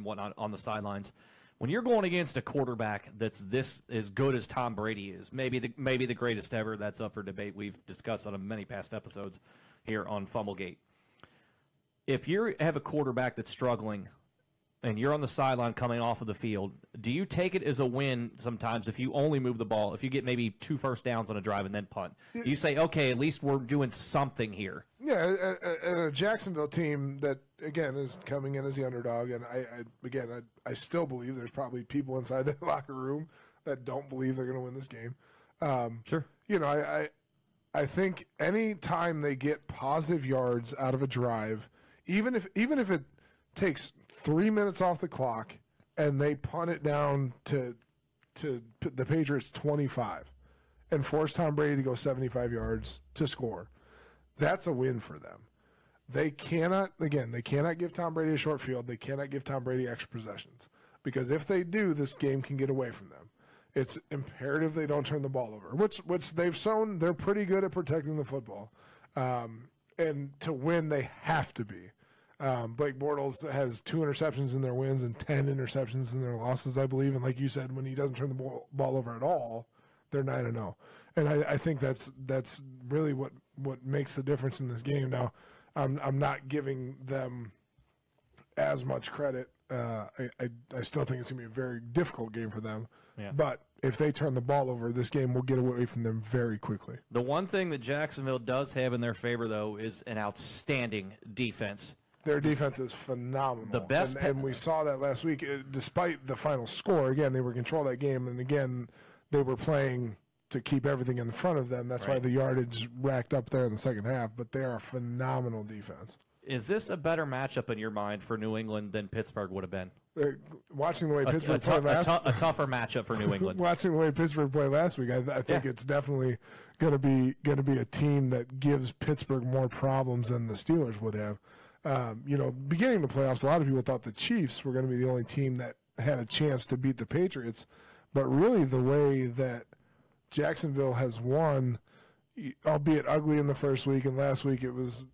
whatnot on the sidelines. When you're going against a quarterback that's this as good as Tom Brady is, maybe the greatest ever, that's up for debate. We've discussed on many past episodes here on Fumblegate. If you have a quarterback that's struggling and you're on the sideline coming off of the field, do you take it as a win sometimes if you only move the ball, if you get maybe 2 first downs on a drive and then punt? You say, okay, at least we're doing something here. Yeah, and a Jacksonville team that, again, is coming in as the underdog, and I still believe there's probably people inside the locker room that don't believe they're going to win this game. Sure. You know, I think any time they get positive yards out of a drive, even if it takes 3 minutes off the clock and they punt it down to the Patriots 25 and force Tom Brady to go 75 yards to score, that's a win for them. They cannot give Tom Brady a short field. They cannot give Tom Brady extra possessions, because if they do, this game can get away from them. It's imperative they don't turn the ball over, which they've shown they're pretty good at protecting the football. And to win, they have to be. Blake Bortles has 2 interceptions in their wins and 10 interceptions in their losses, I believe. And like you said, when he doesn't turn the ball over at all, they're 9-0. And I think that's really what makes the difference in this game. Now, I'm not giving them as much credit. I still think it's going to be a very difficult game for them. Yeah. But if they turn the ball over, this game will get away from them very quickly. The one thing that Jacksonville does have in their favor, though, is an outstanding defense. Their defense is phenomenal. The best, and we saw that last week. Despite the final score, again, they were controlling that game, and again, they were playing to keep everything in front of them. That's why the yardage racked up there in the second half. But they are a phenomenal defense. Is this a better matchup in your mind for New England than Pittsburgh would have been? Watching the way Pittsburgh played a tougher matchup for New England. Watching the way Pittsburgh played last week, I think it's definitely going to be a team that gives Pittsburgh more problems than the Steelers would have. Beginning the playoffs, a lot of people thought the Chiefs were going to be the only team that had a chance to beat the Patriots, but really the way that Jacksonville has won, albeit ugly in the first week, and last week it was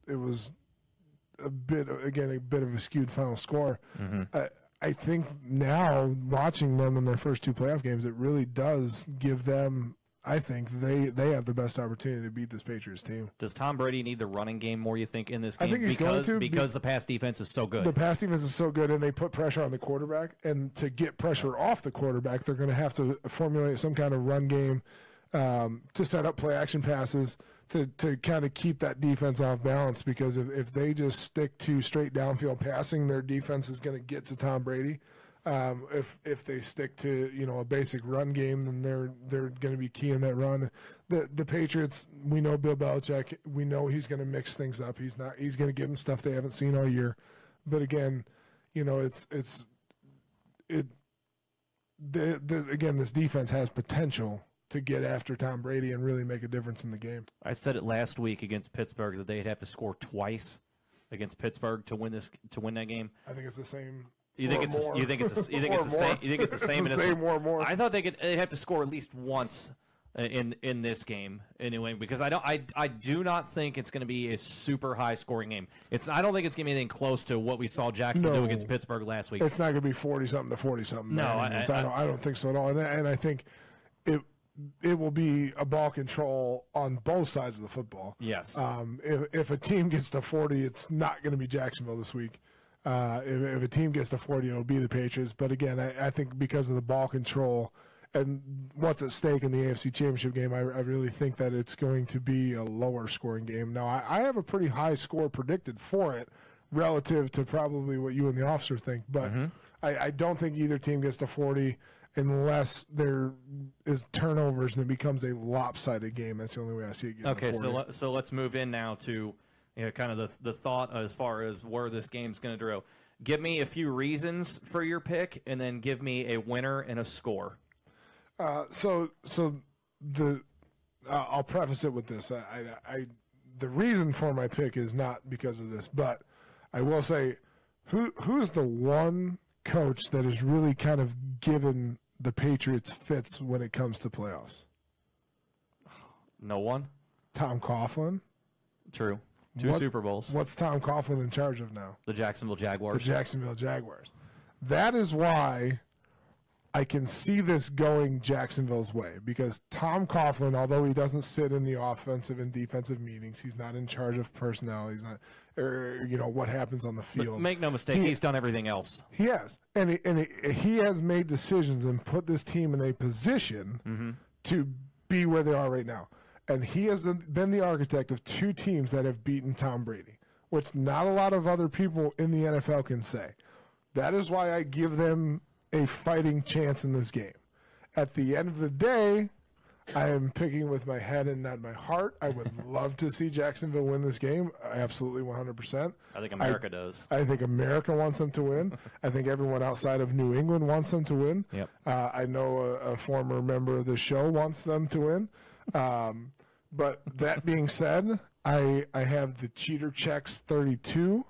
a bit of a skewed final score. Mm-hmm. I think now, watching them in their first 2 playoff games, it really does give them, I think, they have the best opportunity to beat this Patriots team. Does Tom Brady need the running game more, you think, in this game? I think he's going to. Because the pass defense is so good. The pass defense is so good, and they put pressure on the quarterback. And to get pressure off the quarterback, they're going to have to formulate some kind of run game to set up play-action passes to kind of keep that defense off balance, because if they just stick to straight downfield passing, their defense is going to get to Tom Brady. If they stick to a basic run game, then they're going to be key in that run. The Patriots, we know Bill Belichick. We know he's going to mix things up. He's going to give them stuff they haven't seen all year. But again, this defense has potential to get after Tom Brady and really make a difference in the game. I said it last week against Pittsburgh that they'd have to score twice against Pittsburgh to win that game. I think it's the same. You think it's the same or more? I thought they'd have to score at least once in this game anyway, because I do not think it's going to be a super high scoring game. I don't think it's going to be anything close to what we saw Jacksonville do against Pittsburgh last week. It's not going to be 40-something to 40-something. No, I don't think so at all. And I think it will be a ball control on both sides of the football. Yes. If a team gets to 40, it's not going to be Jacksonville this week. If a team gets to 40, it'll be the Patriots. But again, I think because of the ball control and what's at stake in the AFC Championship game, I really think that it's going to be a lower scoring game. Now, I have a pretty high score predicted for it relative to probably what you and the officer think. But I don't think either team gets to 40 unless there is turnovers and it becomes a lopsided game. That's the only way I see it getting Okay, to 40. so let's move in now to kind of the thought as far as where this game's going to go. Give me a few reasons for your pick, and then give me a winner and a score. So I'll preface it with this. The reason for my pick is not because of this, but I will say, who's the one coach that has really kind of given the Patriots fits when it comes to playoffs? No one. Tom Coughlin. True. Two Super Bowls. What's Tom Coughlin in charge of now? The Jacksonville Jaguars. The Jacksonville Jaguars. That is why I can see this going Jacksonville's way, because Tom Coughlin, although he doesn't sit in the offensive and defensive meetings, he's not in charge of personnel. He's not, what happens on the field. But make no mistake, he's done everything else. He has, and he has made decisions and put this team in a position to be where they are right now. And he has been the architect of 2 teams that have beaten Tom Brady, which not a lot of other people in the NFL can say. That is why I give them a fighting chance in this game. At the end of the day, I am picking with my head and not my heart. I would love to see Jacksonville win this game. Absolutely 100%. I think America does. I think America wants them to win. I think everyone outside of New England wants them to win. Yep. I know a former member of the show wants them to win. But that being said, I have the Cheater Checks 32.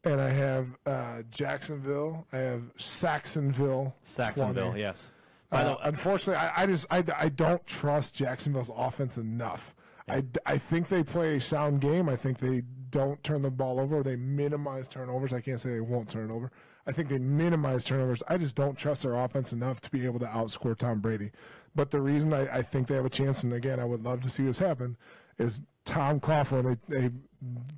And I have Jacksonville. I have Saxonville. 20. Yes. Unfortunately, I don't trust Jacksonville's offense enough. Yeah. I think they play a sound game. I think they don't turn the ball over. They minimize turnovers. I can't say they won't turn it over. I think they minimize turnovers. I just don't trust their offense enough to be able to outscore Tom Brady. But the reason I think they have a chance, and again, I would love to see this happen, is Tom Coughlin,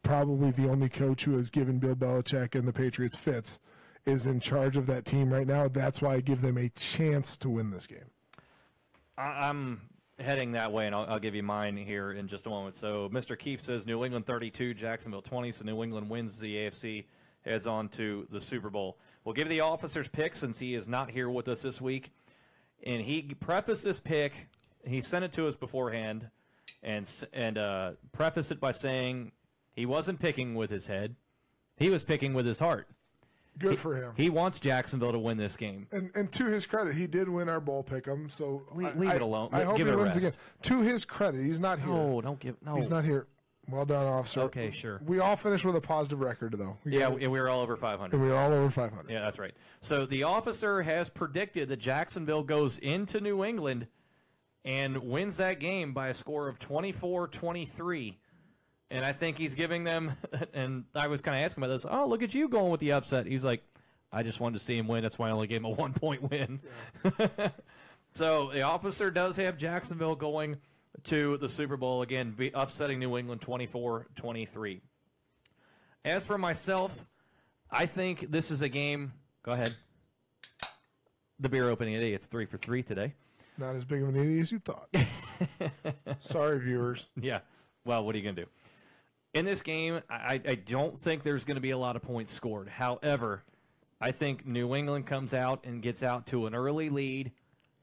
probably the only coach who has given Bill Belichick and the Patriots fits, is in charge of that team right now. That's why I give them a chance to win this game. I'm heading that way, and I'll give you mine here in just a moment. So Mr. Kieft says New England 32, Jacksonville 20, so New England wins the AFC, heads on to the Super Bowl. We'll give the officer's pick since he is not here with us this week. And he prefaced this pick, he sent it to us beforehand, and prefaced it by saying he wasn't picking with his head. He was picking with his heart. Good for him. He wants Jacksonville to win this game. And to his credit, he did win our bowl pick'em. So leave it alone. I hope give he it wins rest. again. To his credit, he's not here. No, he's not here. Well done, officer. Okay, sure. We all finished with a positive record, though. We were all over 500. And we were all over 500. Yeah, that's right. So the officer has predicted that Jacksonville goes into New England and wins that game by a score of 24-23. And I think he's giving them, and I was kind of asking about this, oh, look at you going with the upset. He's like, I just wanted to see him win. That's why I only gave him a 1-point win. Yeah. So the officer does have Jacksonville going to the Super Bowl, again, upsetting New England 24-23. As for myself, I think this is a game. Go ahead. The beer opening today, it's 3 for 3 today. Not as big of an idiot as you thought. Sorry, viewers. Yeah. Well, what are you going to do? In this game, I don't think there's going to be a lot of points scored. However, I think New England comes out and gets out to an early lead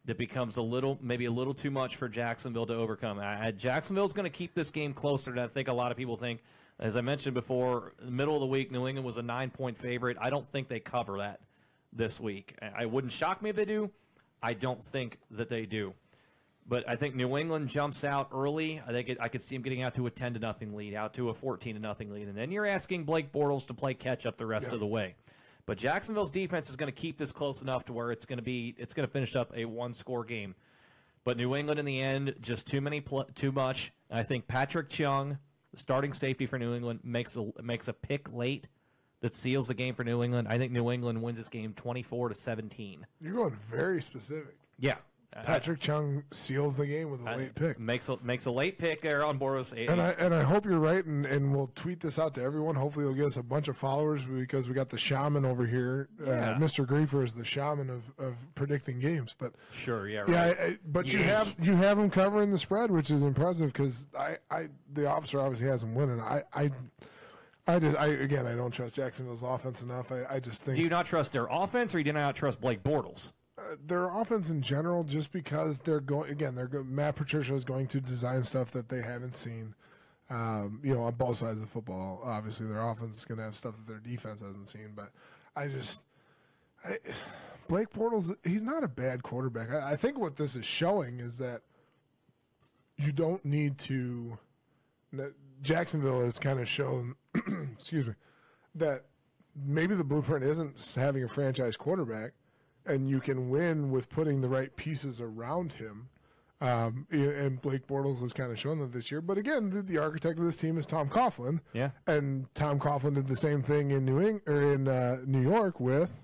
that becomes maybe a little too much for Jacksonville to overcome. Jacksonville's going to keep this game closer than I think a lot of people think. As I mentioned before, middle of the week, New England was a 9-point favorite. I don't think they cover that this week. It wouldn't shock me if they do. I don't think that they do. But I think New England jumps out early. I think I could see them getting out to a 10-0 lead, out to a 14-0 lead. And then you're asking Blake Bortles to play catch-up the rest of the way. But Jacksonville's defense is going to keep this close enough to where it's going to finish up a one-score game. But New England in the end, just too much. And I think Patrick Chung, the starting safety for New England, makes a pick late that seals the game for New England. I think New England wins this game 24-17. You're going very specific. Yeah. Patrick Chung seals the game with a late pick. Makes a late pick there on Boros. And I hope you're right, and we'll tweet this out to everyone. Hopefully it'll get us a bunch of followers because we got the shaman over here. Yeah. Mr. Grefer is the shaman of predicting games. But sure, yeah, right. Yeah, but you have him covering the spread, which is impressive because the officer obviously has him winning. I don't trust Jacksonville's offense enough. I just think. Do you not trust their offense, or do you not trust Blake Bortles? Their offense in general, just because Matt Patricia is going to design stuff that they haven't seen, on both sides of the football. Obviously, their offense is going to have stuff that their defense hasn't seen. But Blake Bortles, he's not a bad quarterback. I think what this is showing is that you don't need to. Jacksonville has kind of shown, excuse me, that maybe the blueprint isn't having a franchise quarterback, and you can win with putting the right pieces around him. And Blake Bortles has kind of shown that this year. But again, the architect of this team is Tom Coughlin. Yeah. And Tom Coughlin did the same thing in New York with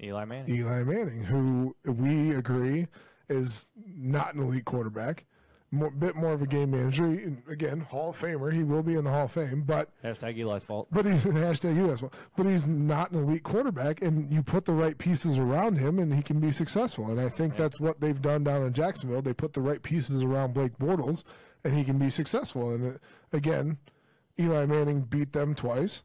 Eli Manning. Eli Manning, who we agree is not an elite quarterback. Bit more of a game manager. Again, Hall of Famer. He will be in the Hall of Fame, but Hashtag Eli's fault. But he's hashtag Eli's fault. But he's not an elite quarterback, and you put the right pieces around him, and he can be successful. And I think that's what they've done down in Jacksonville. They put the right pieces around Blake Bortles, and he can be successful. And again, Eli Manning beat them twice.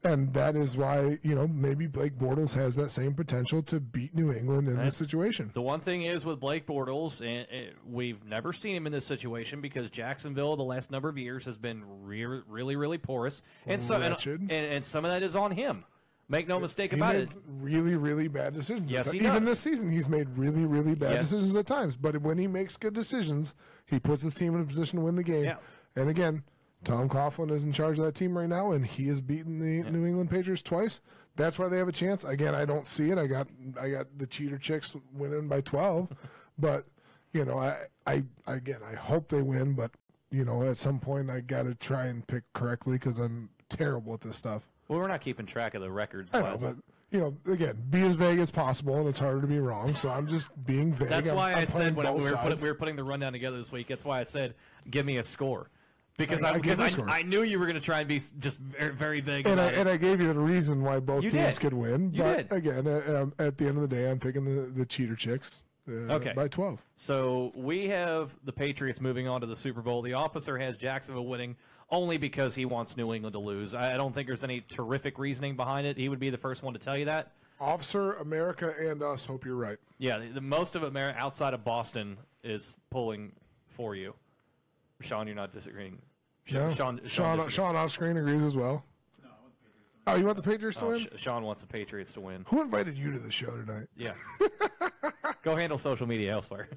And that is why, maybe Blake Bortles has that same potential to beat New England in this situation. The one thing is with Blake Bortles, and we've never seen him in this situation because Jacksonville the last number of years has been really, really porous. And some of that is on him. Make no mistake about it. He made really, really bad decisions. Yes, he Even does. this season, he's made really, really bad decisions at times. But when he makes good decisions, he puts his team in a position to win the game. Yeah. And again, Tom Coughlin is in charge of that team right now, and he has beaten the New England Patriots twice. That's why they have a chance. Again, I don't see it. I got the Cheater Chicks winning by 12, but I hope they win. But at some point, I got to try and pick correctly because I'm terrible at this stuff. Well, we're not keeping track of the records. I know, but again, be as vague as possible, and it's harder to be wrong. So I'm just being vague. That's why I said when we were putting the rundown together this week. That's why I said, give me a score. Because I knew you were going to try and be just very, very vague. And I gave you the reason why both teams could win. You did. Again, at the end of the day, I'm picking the Cheater Chicks by 12. So we have the Patriots moving on to the Super Bowl. The officer has Jacksonville winning only because he wants New England to lose. I don't think there's any terrific reasoning behind it. He would be the first one to tell you that. Officer, America, and us hope you're right. Yeah, the most of America outside of Boston is pulling for you. Sean, you're not disagreeing. No. Sean off screen agrees as well. No, I want the Patriots to win. Oh, you want the Patriots to win? Sean wants the Patriots to win. Who invited you to the show tonight? Yeah. Go handle social media elsewhere.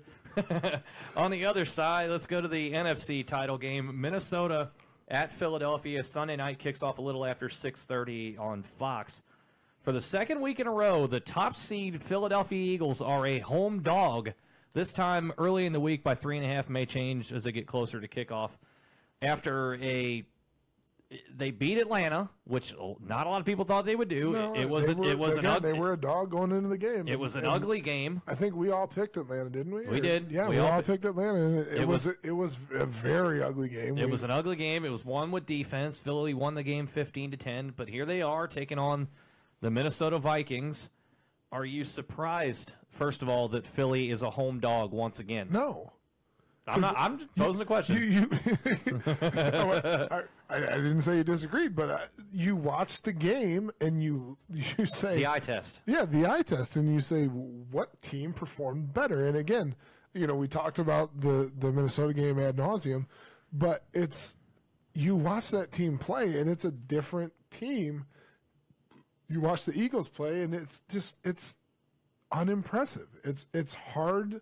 On the other side, let's go to the NFC title game. Minnesota at Philadelphia. Sunday night kicks off a little after 6:30 on Fox. For the second week in a row, the top seed Philadelphia Eagles are a home dog. This time early in the week by 3.5, may change as they get closer to kickoff. After they beat Atlanta, which not a lot of people thought they would do. No, they were a dog going into the game. It was an ugly game. I think we all picked Atlanta, didn't we? We did. Yeah, we all picked Atlanta. It was a very ugly game. It was an ugly game. It was won with defense. Philly won the game 15-10, but here they are taking on the Minnesota Vikings. Are you surprised, first of all, that Philly is a home dog once again? No. I'm just posing a question. I didn't say you disagreed, but you watch the game and you say the eye test. Yeah, the eye test, and you say what team performed better. And again, we talked about the Minnesota game ad nauseum, but you watch that team play and it's a different team. You watch the Eagles play and it's unimpressive. It's hard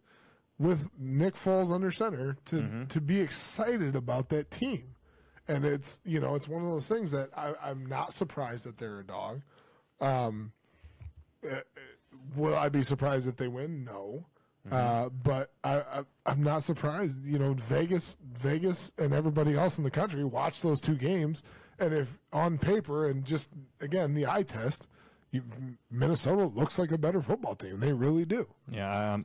with Nick Foles under center to be excited about that team. And it's one of those things that I'm not surprised that they're a dog. Will I be surprised if they win? No. But I'm not surprised. Vegas and everybody else in the country watched those two games. And if on paper and just, again, the eye test, Minnesota looks like a better football team. They really do. Yeah,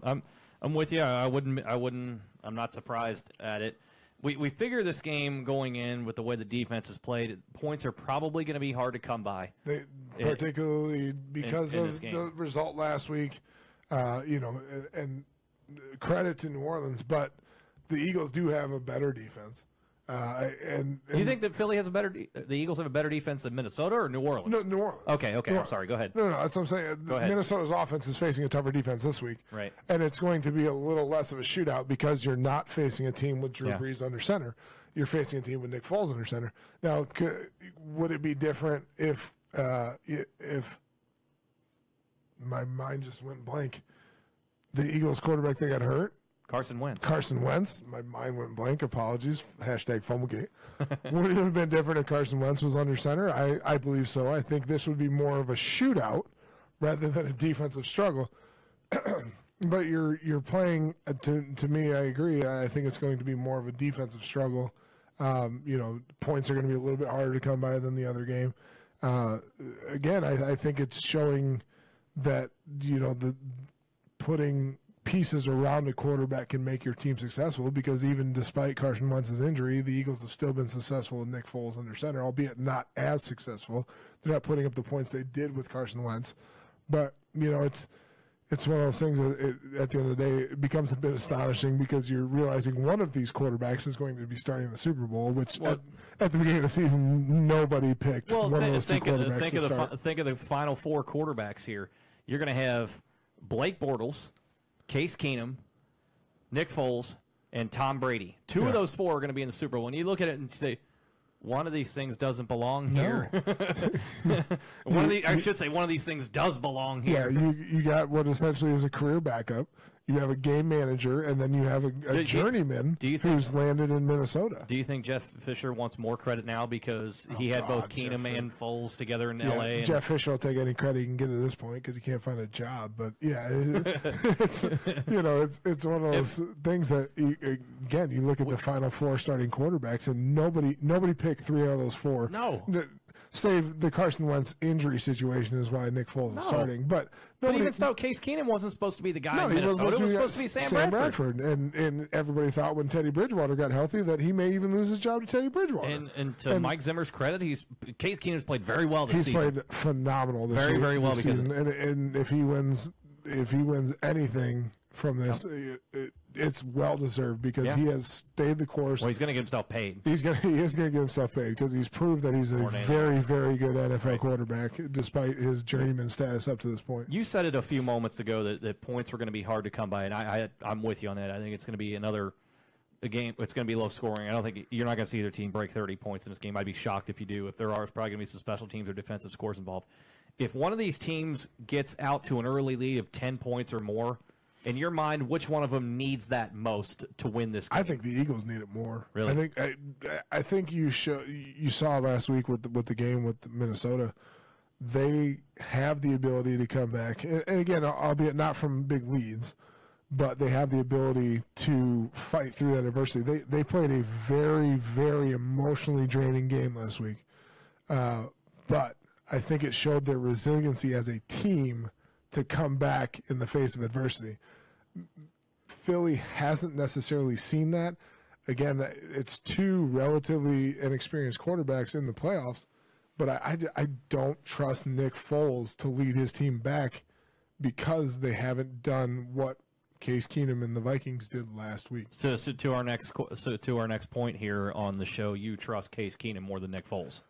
I'm with you. I'm not surprised at it. We figure this game going in with the way the defense is played, points are probably going to be hard to come by. Particularly because of the result last week, and credit to New Orleans, but the Eagles do have a better defense. And you think that Philly has the Eagles have a better defense than Minnesota or New Orleans? No, New Orleans. Okay. New Orleans. I'm sorry. Go ahead. No, that's what I'm saying. Minnesota's offense is facing a tougher defense this week. Right. And it's going to be a little less of a shootout because you're not facing a team with Drew Brees under center. You're facing a team with Nick Foles under center. Now, would it be different if my mind just went blank? The Eagles quarterback, they got hurt. Carson Wentz. Carson Wentz. My mind went blank. Apologies. Hashtag Fumblegate. Would it have been different if Carson Wentz was under center? I believe so. I think this would be more of a shootout rather than a defensive struggle. But you're playing, to me, I agree. I think it's going to be more of a defensive struggle. Points are going to be a little bit harder to come by than the other game. Again, I think it's showing that, the putting pieces around a quarterback can make your team successful, because even despite Carson Wentz's injury, the Eagles have still been successful with Nick Foles under center, albeit not as successful. They're not putting up the points they did with Carson Wentz. But, it's one of those things that at the end of the day, it becomes a bit astonishing, because you're realizing one of these quarterbacks is going to be starting the Super Bowl, which at the beginning of the season, nobody picked one of those two quarterbacks to start. Think of the final four quarterbacks here. You're going to have Blake Bortles, Case Keenum, Nick Foles, and Tom Brady. Two of those four are going to be in the Super Bowl. When you look at it and say, one of these things doesn't belong here. One of these things does belong here. Yeah, you got what essentially is a career backup. You have a game manager, and then you have a journeyman who's landed in Minnesota. Do you think Jeff Fisher wants more credit now because he had both Keenum and Foles together in L.A.? Jeff Fisher will take any credit he can get at this point because he can't find a job. But yeah, it's it's one of those things that you look at the final four starting quarterbacks, and nobody picked three out of those four. No. Save the Carson Wentz injury situation is why Nick Foles is starting. But even so, Case Keenum wasn't supposed to be the guy in Minnesota. It was supposed to be Sam Bradford. And everybody thought when Teddy Bridgewater got healthy that he may even lose his job to Teddy Bridgewater. And to Mike Zimmer's credit, Case Keenum's played very well this season. He's played phenomenal this season. Very well season. And if he wins anything from this, it's well deserved, because he has stayed the course. Well, he's going to get himself paid. He is going to get himself paid, because he's proved that he's a very, very good NFL quarterback, despite his journeyman status up to this point. You said it a few moments ago that points were going to be hard to come by, and I'm with you on that. I think it's going to be a game. It's going to be low scoring. I don't think you're not going to see either team break 30 points in this game. I'd be shocked if you do. If there are, it's probably going to be some special teams or defensive scores involved. If one of these teams gets out to an early lead of 10 points or more, in your mind, which one of them needs that most to win this game? I think the Eagles need it more. Really? I think you saw last week with the game with Minnesota, they have the ability to come back. And again, albeit not from big leads, but they have the ability to fight through that adversity. They played a very, very emotionally draining game last week. But I think it showed their resiliency as a team to come back in the face of adversity. Philly hasn't necessarily seen that. Again, it's two relatively inexperienced quarterbacks in the playoffs, but I don't trust Nick Foles to lead his team back, because they haven't done what Case Keenum and the Vikings did last week. So to our next point here on the show, you trust Case Keenum more than Nick Foles?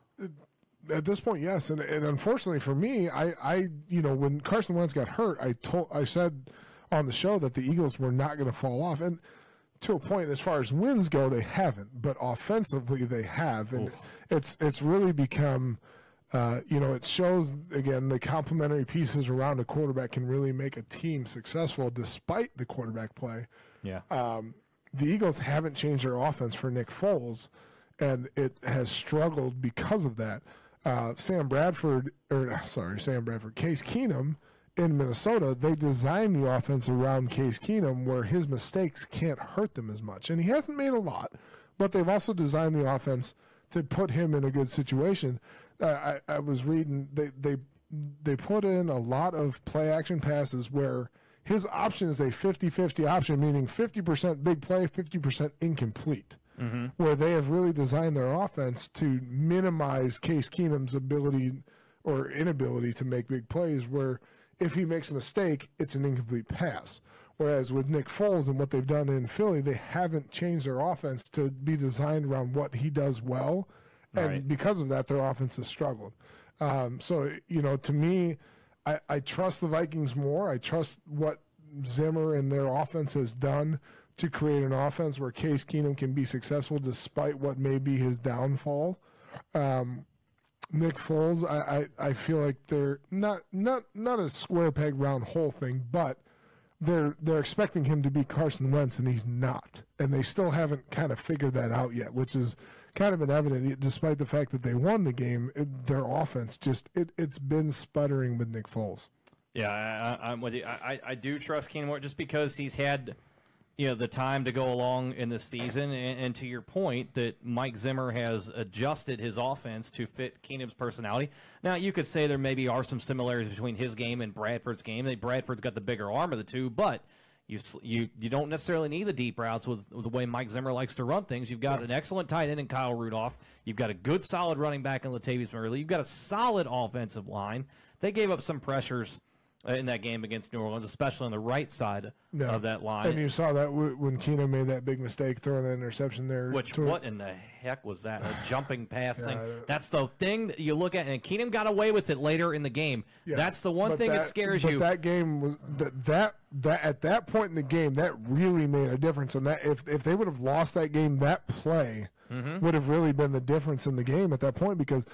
At this point, yes, and unfortunately for me, I when Carson Wentz got hurt, I said on the show that the Eagles were not going to fall off, and to a point, as far as wins go, they haven't, but offensively they have, and it's really become, it shows again the complementary pieces around a quarterback can really make a team successful despite the quarterback play. Yeah. The Eagles haven't changed their offense for Nick Foles, and it has struggled because of that. Case Keenum in Minnesota, they designed the offense around Case Keenum where his mistakes can't hurt them as much. And he hasn't made a lot, but they've also designed the offense to put him in a good situation. I was reading, they put in a lot of play-action passes where his option is a 50-50 option, meaning 50% big play, 50% incomplete. Mm-hmm. Where they have really designed their offense to minimize Case Keenum's ability or inability to make big plays, where if he makes a mistake, it's an incomplete pass. Whereas with Nick Foles and what they've done in Philly, they haven't changed their offense to be designed around what he does well. And because of that, their offense has struggled. To me, I trust the Vikings more. I trust what Zimmer and their offense has done to create an offense where Case Keenum can be successful despite what may be his downfall. Nick Foles, I feel like they're not a square peg round hole thing, but they're expecting him to be Carson Wentz, and he's not. And they still haven't kind of figured that out yet, which is kind of been evident, despite the fact that they won the game. Their offense it's been sputtering with Nick Foles. Yeah, I'm with you. I do trust Keenum more just because he's had the time to go along in the season, and to your point that Mike Zimmer has adjusted his offense to fit Keenum's personality. Now, you could say there maybe are some similarities between his game and Bradford's game. Bradford's got the bigger arm of the two, but you don't necessarily need the deep routes with the way Mike Zimmer likes to run things. You've got an excellent tight end in Kyle Rudolph. You've got a good, solid running back in Latavius Murray. You've got a solid offensive line. They gave up some pressures in that game against New Orleans, especially on the right side of that line. And you saw that when Keenum made that big mistake throwing the interception there. What in the heck was that? A jumping pass thing. That's the thing that you look at, and Keenum got away with it later in the game. Yeah, that's the one thing that scares you. But that game was that at that point in the game, that really made a difference. And that if they would have lost that game, that play would have really been the difference in the game at that point, because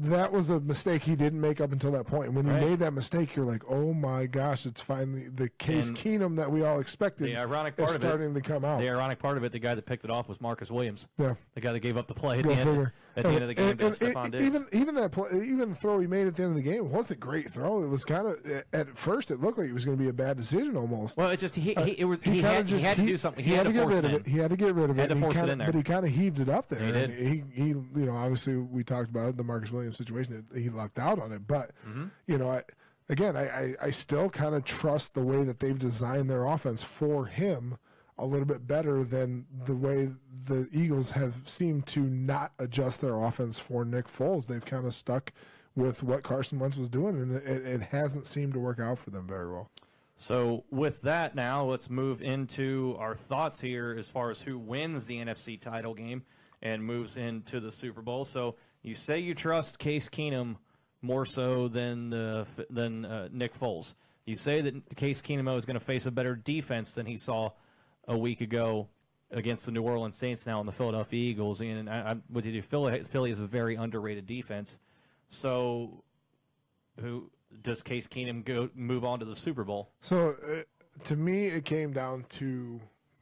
that was a mistake he didn't make up until that point. And when he made that mistake, you're like, oh my gosh, it's finally the Case Keenum that we all expected. The ironic part is starting to come out. The ironic part of it, the guy that picked it off was Marcus Williams. Yeah, the guy that gave up the play at the end of the game. Stephon Diggs. Even that play, even the throw he made at the end of the game, it wasn't a great throw. It was kind of, at first it looked like it was going to be a bad decision almost. Well, it just he had to do something. He had to get rid of it. He had to get rid of it. Had to force it in there. But he kind of heaved it up there. He did. He obviously we talked about the Marcus Williams situation. He lucked out on it, but I still kind of trust the way that they've designed their offense for him a little bit better than the way the Eagles have seemed to not adjust their offense for Nick Foles. They've kind of stuck with what Carson Wentz was doing, and it hasn't seemed to work out for them very well. So with that, now let's move into our thoughts here as far as who wins the NFC title game and moves into the Super Bowl. So you say you trust Case Keenum more so than Nick Foles. You say that Case Keenum is going to face a better defense than he saw a week ago against the New Orleans Saints now and the Philadelphia Eagles. And I'm with you. Philly is a very underrated defense. So who does Case Keenum move on to the Super Bowl? So to me, it came down to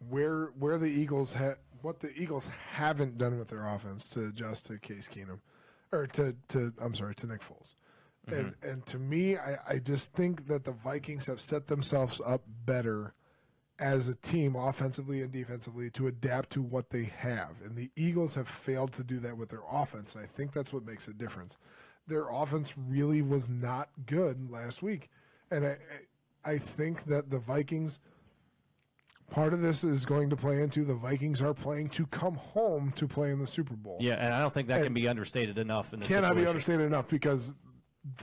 where the Eagles what the Eagles haven't done with their offense to adjust to Case Keenum, or to Nick Foles. And to me, I just think that the Vikings have set themselves up better as a team, offensively and defensively, to adapt to what they have. And the Eagles have failed to do that with their offense. And I think that's what makes a difference. Their offense really was not good last week. And I think that the Vikings, part of this is going to play into the Vikings are playing to come home to play in the Super Bowl. Yeah, and I don't think that can be understated enough in this situation. Cannot be understated enough, because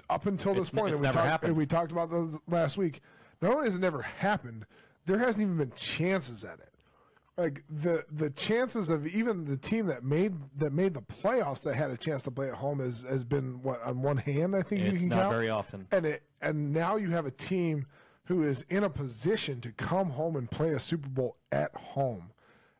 up until this point, and we talked about this last week, not only has it never happened, there hasn't even been chances at it. Like the chances of even the team that made the playoffs that had a chance to play at home has been on one hand, I think you can count. It's not very often. And now you have a team who is in a position to come home and play a Super Bowl at home.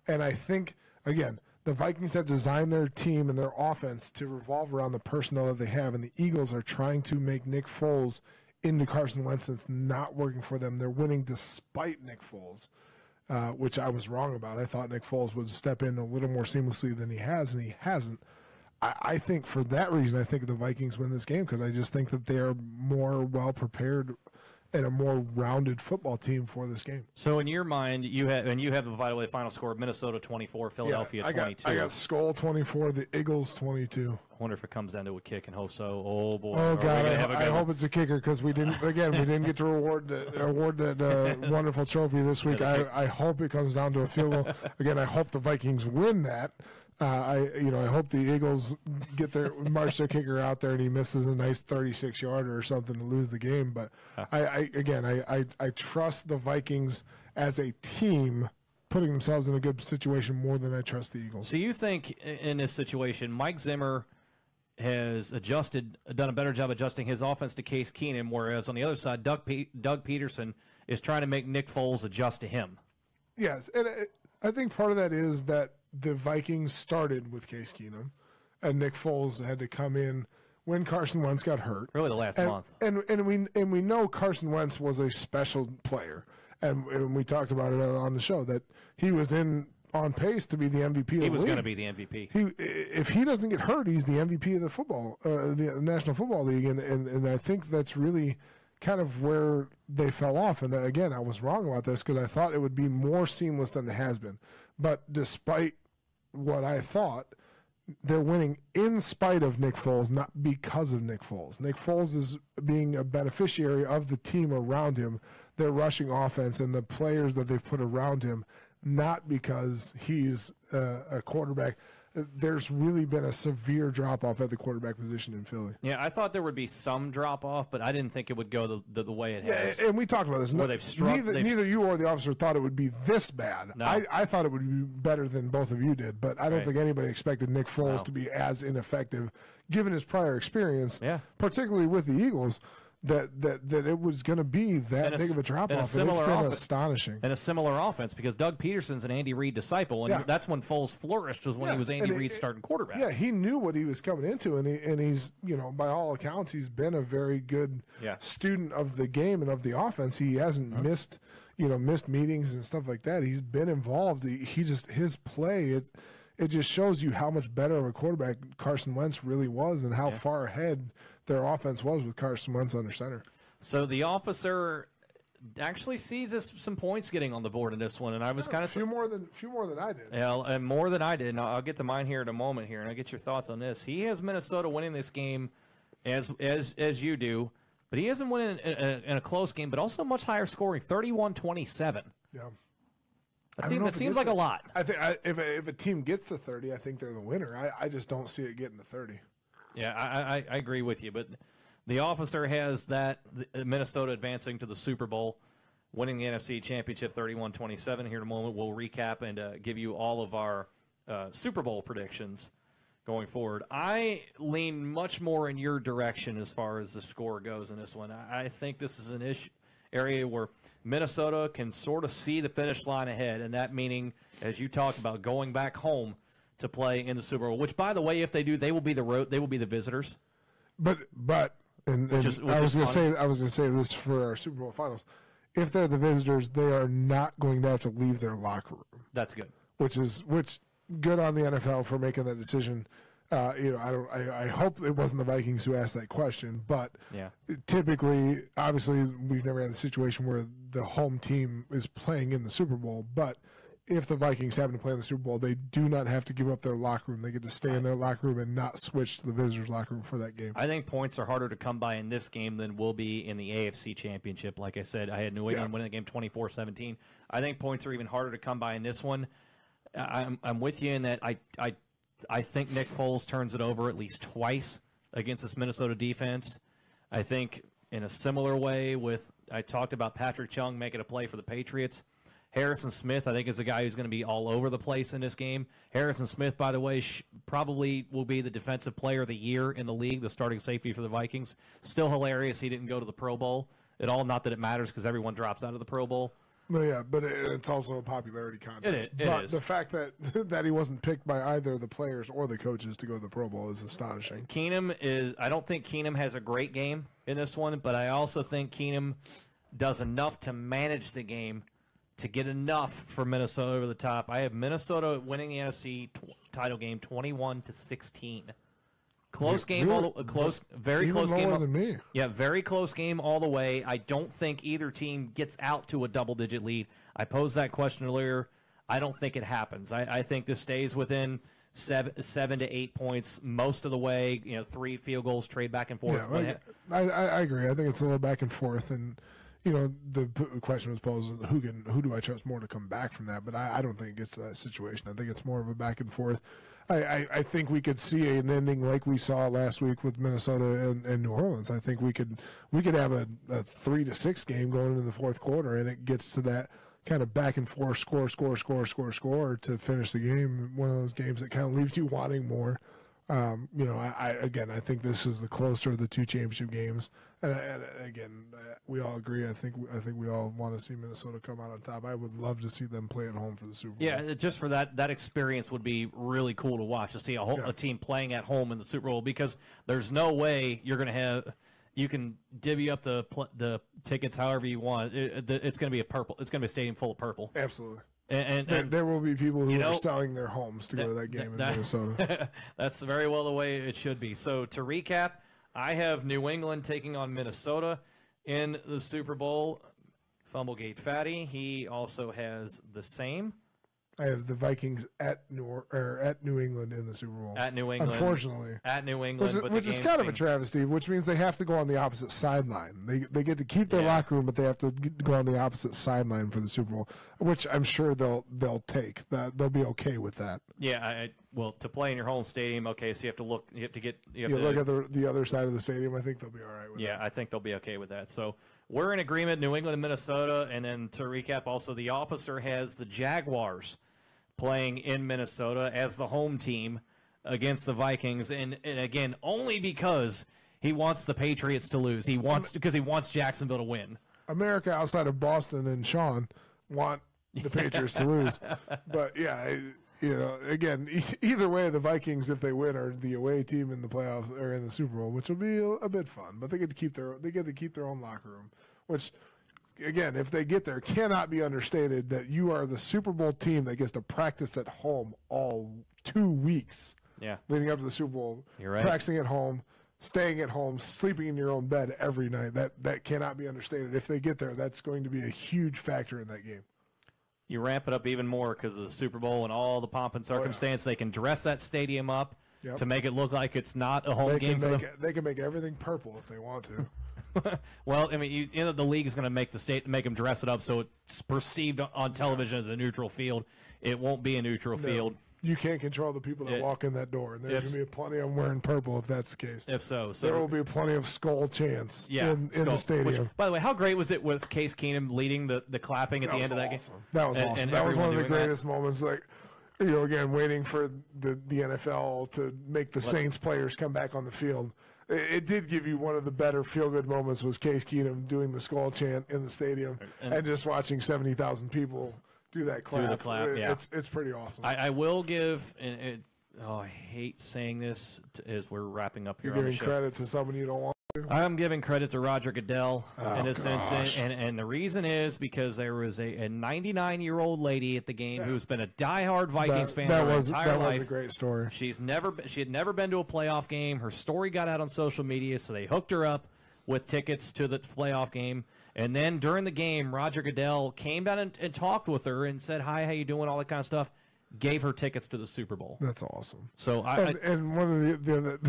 And I think, again, the Vikings have designed their team and their offense to revolve around the personnel that they have, and the Eagles are trying to make Nick Foles into Carson Wentz. It's not working for them. They're winning despite Nick Foles, which I was wrong about. I thought Nick Foles would step in a little more seamlessly than he has, and he hasn't. I think for that reason, I think the Vikings win this game, because I just think that they are more well-prepared and a more rounded football team for this game. So in your mind, you have the, by the way, final score of Minnesota 24, Philadelphia 22. I got Skull 24, the Eagles 22. I wonder if it comes down to a kick, and hope so. Oh boy! Oh God! I hope it's a kicker, because we didn't get to award that wonderful trophy this week. I hope it comes down to a field goal. Again, I hope the Vikings win that. I hope the Eagles march their kicker out there and he misses a nice 36-yarder or something to lose the game. But I trust the Vikings as a team putting themselves in a good situation more than I trust the Eagles. So you think in this situation, Mike Zimmer has done a better job adjusting his offense to Case Keenum, whereas on the other side, Doug Peterson is trying to make Nick Foles adjust to him? Yes, and I think part of that is that the Vikings started with Case Keenum, and Nick Foles had to come in when Carson Wentz got hurt. Really the last month. And we know Carson Wentz was a special player. And we talked about it on the show that he was on pace to be the MVP of the league. He was going to be the MVP. If he doesn't get hurt, he's the MVP of the National Football League. And I think that's really kind of where they fell off. And again, I was wrong about this because I thought it would be more seamless than it has been. But despite what I thought, they're winning in spite of Nick Foles, not because of Nick Foles. Nick Foles is being a beneficiary of the team around him, their rushing offense and the players that they've put around him, not because he's a quarterback. There's really been a severe drop-off at the quarterback position in Philly. Yeah, I thought there would be some drop-off, but I didn't think it would go the way it has. And we talked about this. Neither you or the officer thought it would be this bad. No. I thought it would be better than both of you did, but I don't think anybody expected Nick Foles to be as ineffective, given his prior experience, particularly with the Eagles. That it was going to be that big of a drop-off. It's been astonishing. And a similar offense because Doug Peterson's an Andy Reid disciple, and that's when Foles flourished was when he was Andy Reid's starting quarterback. Yeah, he knew what he was coming into, and he's, by all accounts, he's been a very good student of the game and of the offense. He hasn't missed meetings and stuff like that. He's been involved. His play, it just shows you how much better of a quarterback Carson Wentz really was and how far ahead their offense was with Carson Wentz under center. So the officer actually sees some points getting on the board in this one, and I was kind of few more than I did. Yeah, and more than I did. And I'll get to mine here in a moment here, and I'll get your thoughts on this. He has Minnesota winning this game as you do, but he hasn't won in a close game, but also much higher scoring, 31-27. Yeah. That seems like a lot. I think if a team gets to 30, I think they're the winner. I just don't see it getting to 30. Yeah, I agree with you, but the officer has that Minnesota advancing to the Super Bowl, winning the NFC Championship 31-27. Here in a moment, we'll recap and give you all of our Super Bowl predictions going forward. I lean much more in your direction as far as the score goes in this one. I think this is an area where Minnesota can sort of see the finish line ahead, and that meaning, as you talked about, going back home to play in the Super Bowl. Which, by the way, if they do, they will be the visitors. But I was going to say this for our Super Bowl finals. If they're the visitors, they are not going to have to leave their locker room. That's good. Which good on the NFL for making that decision. I hope it wasn't the Vikings who asked that question, but typically, obviously, we've never had a situation where the home team is playing in the Super Bowl. But if the Vikings happen to play in the Super Bowl, they do not have to give up their locker room. They get to stay in their locker room and not switch to the visitors' locker room for that game. I think points are harder to come by in this game than will be in the AFC Championship. Like I said, I had New England winning the game 24-17. I think points are even harder to come by in this one. I'm with you in that I think Nick Foles turns it over at least twice against this Minnesota defense. I think in a similar way I talked about Patrick Chung making a play for the Patriots. Harrison Smith, I think, is a guy who's going to be all over the place in this game. Harrison Smith, by the way, probably will be the defensive player of the year in the league, the starting safety for the Vikings. Still hilarious he didn't go to the Pro Bowl at all. Not that it matters because everyone drops out of the Pro Bowl. Well, but it's also a popularity contest. It is. The fact that he wasn't picked by either the players or the coaches to go to the Pro Bowl is astonishing. I don't think Keenum has a great game in this one, but I also think Keenum does enough to manage the game to get enough for Minnesota over the top. I have Minnesota winning the NFC title game 21-16. Close game, very close game. More than me. Yeah, very close game all the way. I don't think either team gets out to a double-digit lead. I posed that question earlier. I don't think it happens. I think this stays within 7 to 8 points most of the way. 3 field goals, trade back and forth. Yeah, I agree. I think it's a little back and forth, and the question was posed: who do I trust more to come back from that? But I don't think it gets to that situation. I think it's more of a back and forth. I think we could see an ending like we saw last week with Minnesota and New Orleans. I think we could have a 3-6 game going into the fourth quarter, and it gets to that kind of back and forth score to finish the game. One of those games that kind of leaves you wanting more I think this is the closer of the two championship games, and again, we all agree. I think we all want to see Minnesota come out on top. I would love to see them play at home for the Super Bowl. Yeah, just for that experience would be really cool to watch, to see a team playing at home in the Super Bowl, because there's no way you're going to have. You can divvy up the tickets however you want. It's going to be a purple. It's going to be a stadium full of purple. Absolutely. And there will be people who are selling their homes to go to that game in Minnesota. That's very well the way it should be. So to recap, I have New England taking on Minnesota in the Super Bowl. Fumblegate Fatty, he also has the same. I have the Vikings at New England in the Super Bowl. At New England. Unfortunately. At New England. Which is kind of a travesty, which means they have to go on the opposite sideline. They get to keep their locker room, but they have to go on the opposite sideline for the Super Bowl, which I'm sure they'll take. They'll be okay with that. Yeah, well, to play in your home stadium, okay, so you have to look at the other side of the stadium. I think they'll be all right with that. Yeah, I think they'll be okay with that. So we're in agreement, New England and Minnesota. And then to recap, also the officer has the Jaguars playing in Minnesota as the home team against the Vikings. And again, only because he wants the Patriots to lose. Because he wants Jacksonville to win. America outside of Boston and Sean want the Patriots to lose. But yeah, again, either way, the Vikings, if they win, are the away team in the playoffs or in the Super Bowl, which will be a bit fun. But they get to keep their own locker room, which, again, if they get there, cannot be understated that you are the Super Bowl team that gets to practice at home all 2 weeks. Yeah, leading up to the Super Bowl, you're right. Practicing at home, staying at home, sleeping in your own bed every night. That cannot be understated. If they get there, that's going to be a huge factor in that game. You ramp it up even more because of the Super Bowl and all the pomp and circumstance. They can dress that stadium up to make it look like it's not a home game for them. They can make everything purple if they want to. Well, I mean, the league is going to make them dress it up so it's perceived on television as a neutral field. It won't be a neutral field. You can't control the people that walk in that door, and there's going to be plenty of them wearing purple if that's the case. If so there will be plenty of skull chants in the stadium. Which, by the way, how great was it with Case Keenum leading the clapping at the end of that game? That was awesome. That was one of the greatest moments. Like, again, waiting for the NFL to make the Saints players come back on the field. It did give you one of the better feel-good moments was Case Keenum doing the skull chant in the stadium and just watching 70,000 people do that clap. Do the clap, yeah. It's pretty awesome. I will give, I hate saying this as we're wrapping up here You're on the show. giving credit to someone you don't want to. I'm giving credit to Roger Goodell in this instance, and the reason is because there was a 99-year-old lady at the game who's been a diehard Vikings fan her entire life. That was a great story. She had never been to a playoff game. Her story got out on social media, so they hooked her up with tickets to the playoff game. And then during the game, Roger Goodell came down and talked with her and said, "Hi, how you doing?" All that kind of stuff. Gave her tickets to the Super Bowl. That's awesome. So and one of the other,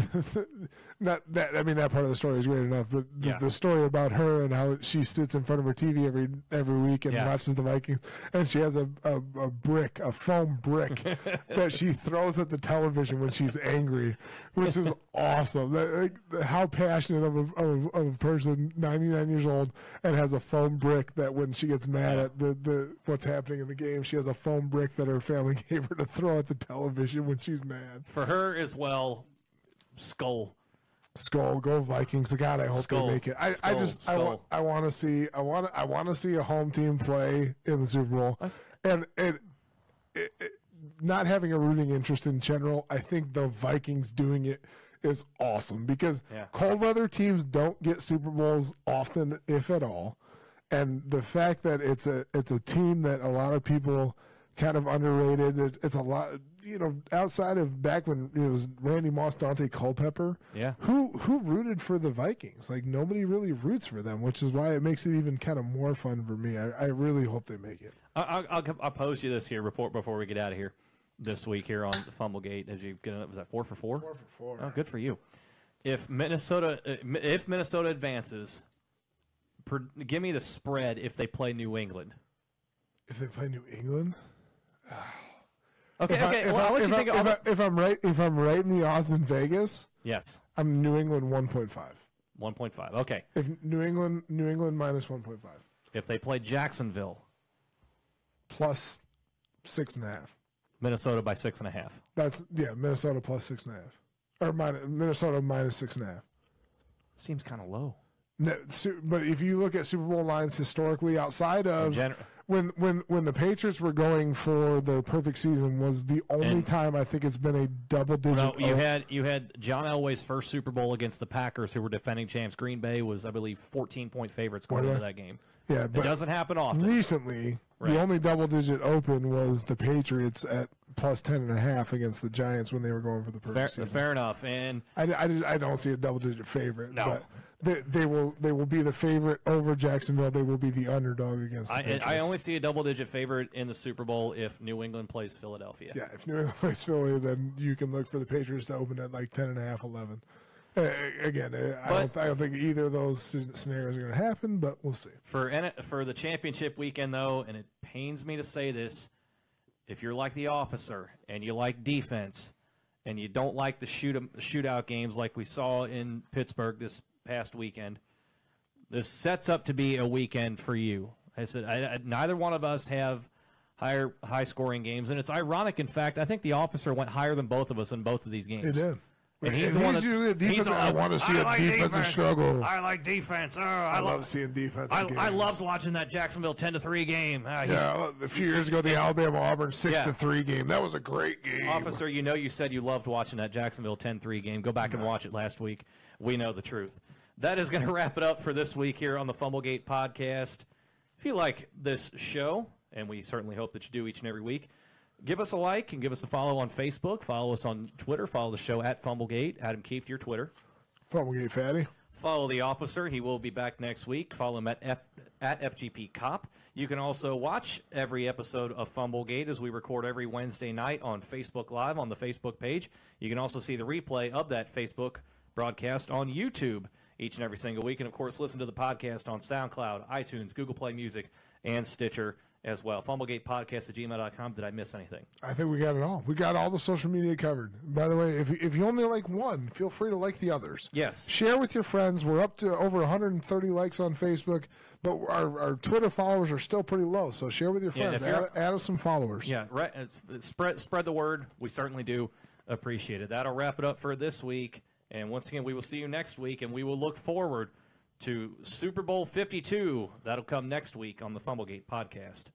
not that, I mean, that part of the story is great enough, but the story about her and how she sits in front of her TV every week and watches the Vikings, and she has a foam brick that she throws at the television when she's angry, which is awesome. How passionate of a person, 99 years old, and has a foam brick that when she gets mad at the what's happening in the game, she has a foam brick that her family gave her to throw at the television when she's mad. For her as well, Skull, go Vikings! God, I hope they make it. I want to see a home team play in the Super Bowl, and not having a rooting interest in general. I think the Vikings doing it is awesome because cold weather teams don't get Super Bowls often, if at all, and the fact that it's a team that a lot of people kind of underrated. It's a lot, outside of back when it was Randy Moss, Dante Culpepper. Yeah. Who rooted for the Vikings? Like, nobody really roots for them, which is why it makes it even kind of more fun for me. I really hope they make it. I'll pose you this here before we get out of here this week here on the Fumblegate. As you get, was that 4 for 4? 4 for 4. Oh, good for you. If Minnesota advances, give me the spread if they play New England. If they play New England. Okay. If I'm right in the odds in Vegas, yes, I'm New England 1.5. 1.5. Okay. If New England minus 1.5. If they play Jacksonville, plus 6.5. Minnesota by 6.5. That's Minnesota plus 6.5. Or Minnesota minus 6.5. Seems kind of low. No, but if you look at Super Bowl lines historically, outside of when the Patriots were going for the perfect season, was the only time I think it's been a double digit. No, you had John Elway's first Super Bowl against the Packers, who were defending champs. Green Bay was, I believe, 14-point favorites going into that game. Yeah, but it doesn't happen often. Recently, the only double digit open was the Patriots at plus 10.5 against the Giants when they were going for the perfect season. Fair enough, and I don't see a double digit favorite. No. But they will be the favorite over Jacksonville. They will be the underdog against the Patriots. I only see a double-digit favorite in the Super Bowl if New England plays Philadelphia. Yeah, if New England plays Philly, then you can look for the Patriots to open at like 10.5, 11. Again, I don't think either of those scenarios are going to happen, but we'll see. For the championship weekend, though, and it pains me to say this, if you're like the officer and you like defense and you don't like the shootout games like we saw in Pittsburgh this past weekend, this sets up to be a weekend for you. I said neither one of us have high-scoring games, and it's ironic. In fact, I think the officer went higher than both of us in both of these games. He did. And he's the one usually a defense. I want to see a defensive struggle. I like defense. I love seeing defense. I loved watching that Jacksonville 10-3 game. A few years ago, the Alabama-Auburn 6-3 game. That was a great game. Officer, you said you loved watching that Jacksonville 10-3 game. Go back and watch it last week. We know the truth. That is going to wrap it up for this week here on the Fumblegate Podcast. If you like this show, and we certainly hope that you do each and every week, give us a like and give us a follow on Facebook. Follow us on Twitter. Follow the show at Fumblegate. Adam Kieft, your Twitter. Fumblegate Fatty. Follow the officer. He will be back next week. Follow him at FGP Cop. You can also watch every episode of Fumblegate as we record every Wednesday night on Facebook Live on the Facebook page. You can also see the replay of that Facebook broadcast on YouTube each and every single week. And, of course, listen to the podcast on SoundCloud, iTunes, Google Play Music, and Stitcher as well. FumblegatePodcast@gmail.com. Did I miss anything? I think we got it all. We got all the social media covered. By the way, if you only like one, feel free to like the others. Yes. Share with your friends. We're up to over 130 likes on Facebook, but our Twitter followers are still pretty low. So share with your friends. Add us some followers. Yeah, right. Spread the word. We certainly do appreciate it. That'll wrap it up for this week. And once again, we will see you next week, and we will look forward to Super Bowl 52. That'll come next week on the Fumblegate Podcast.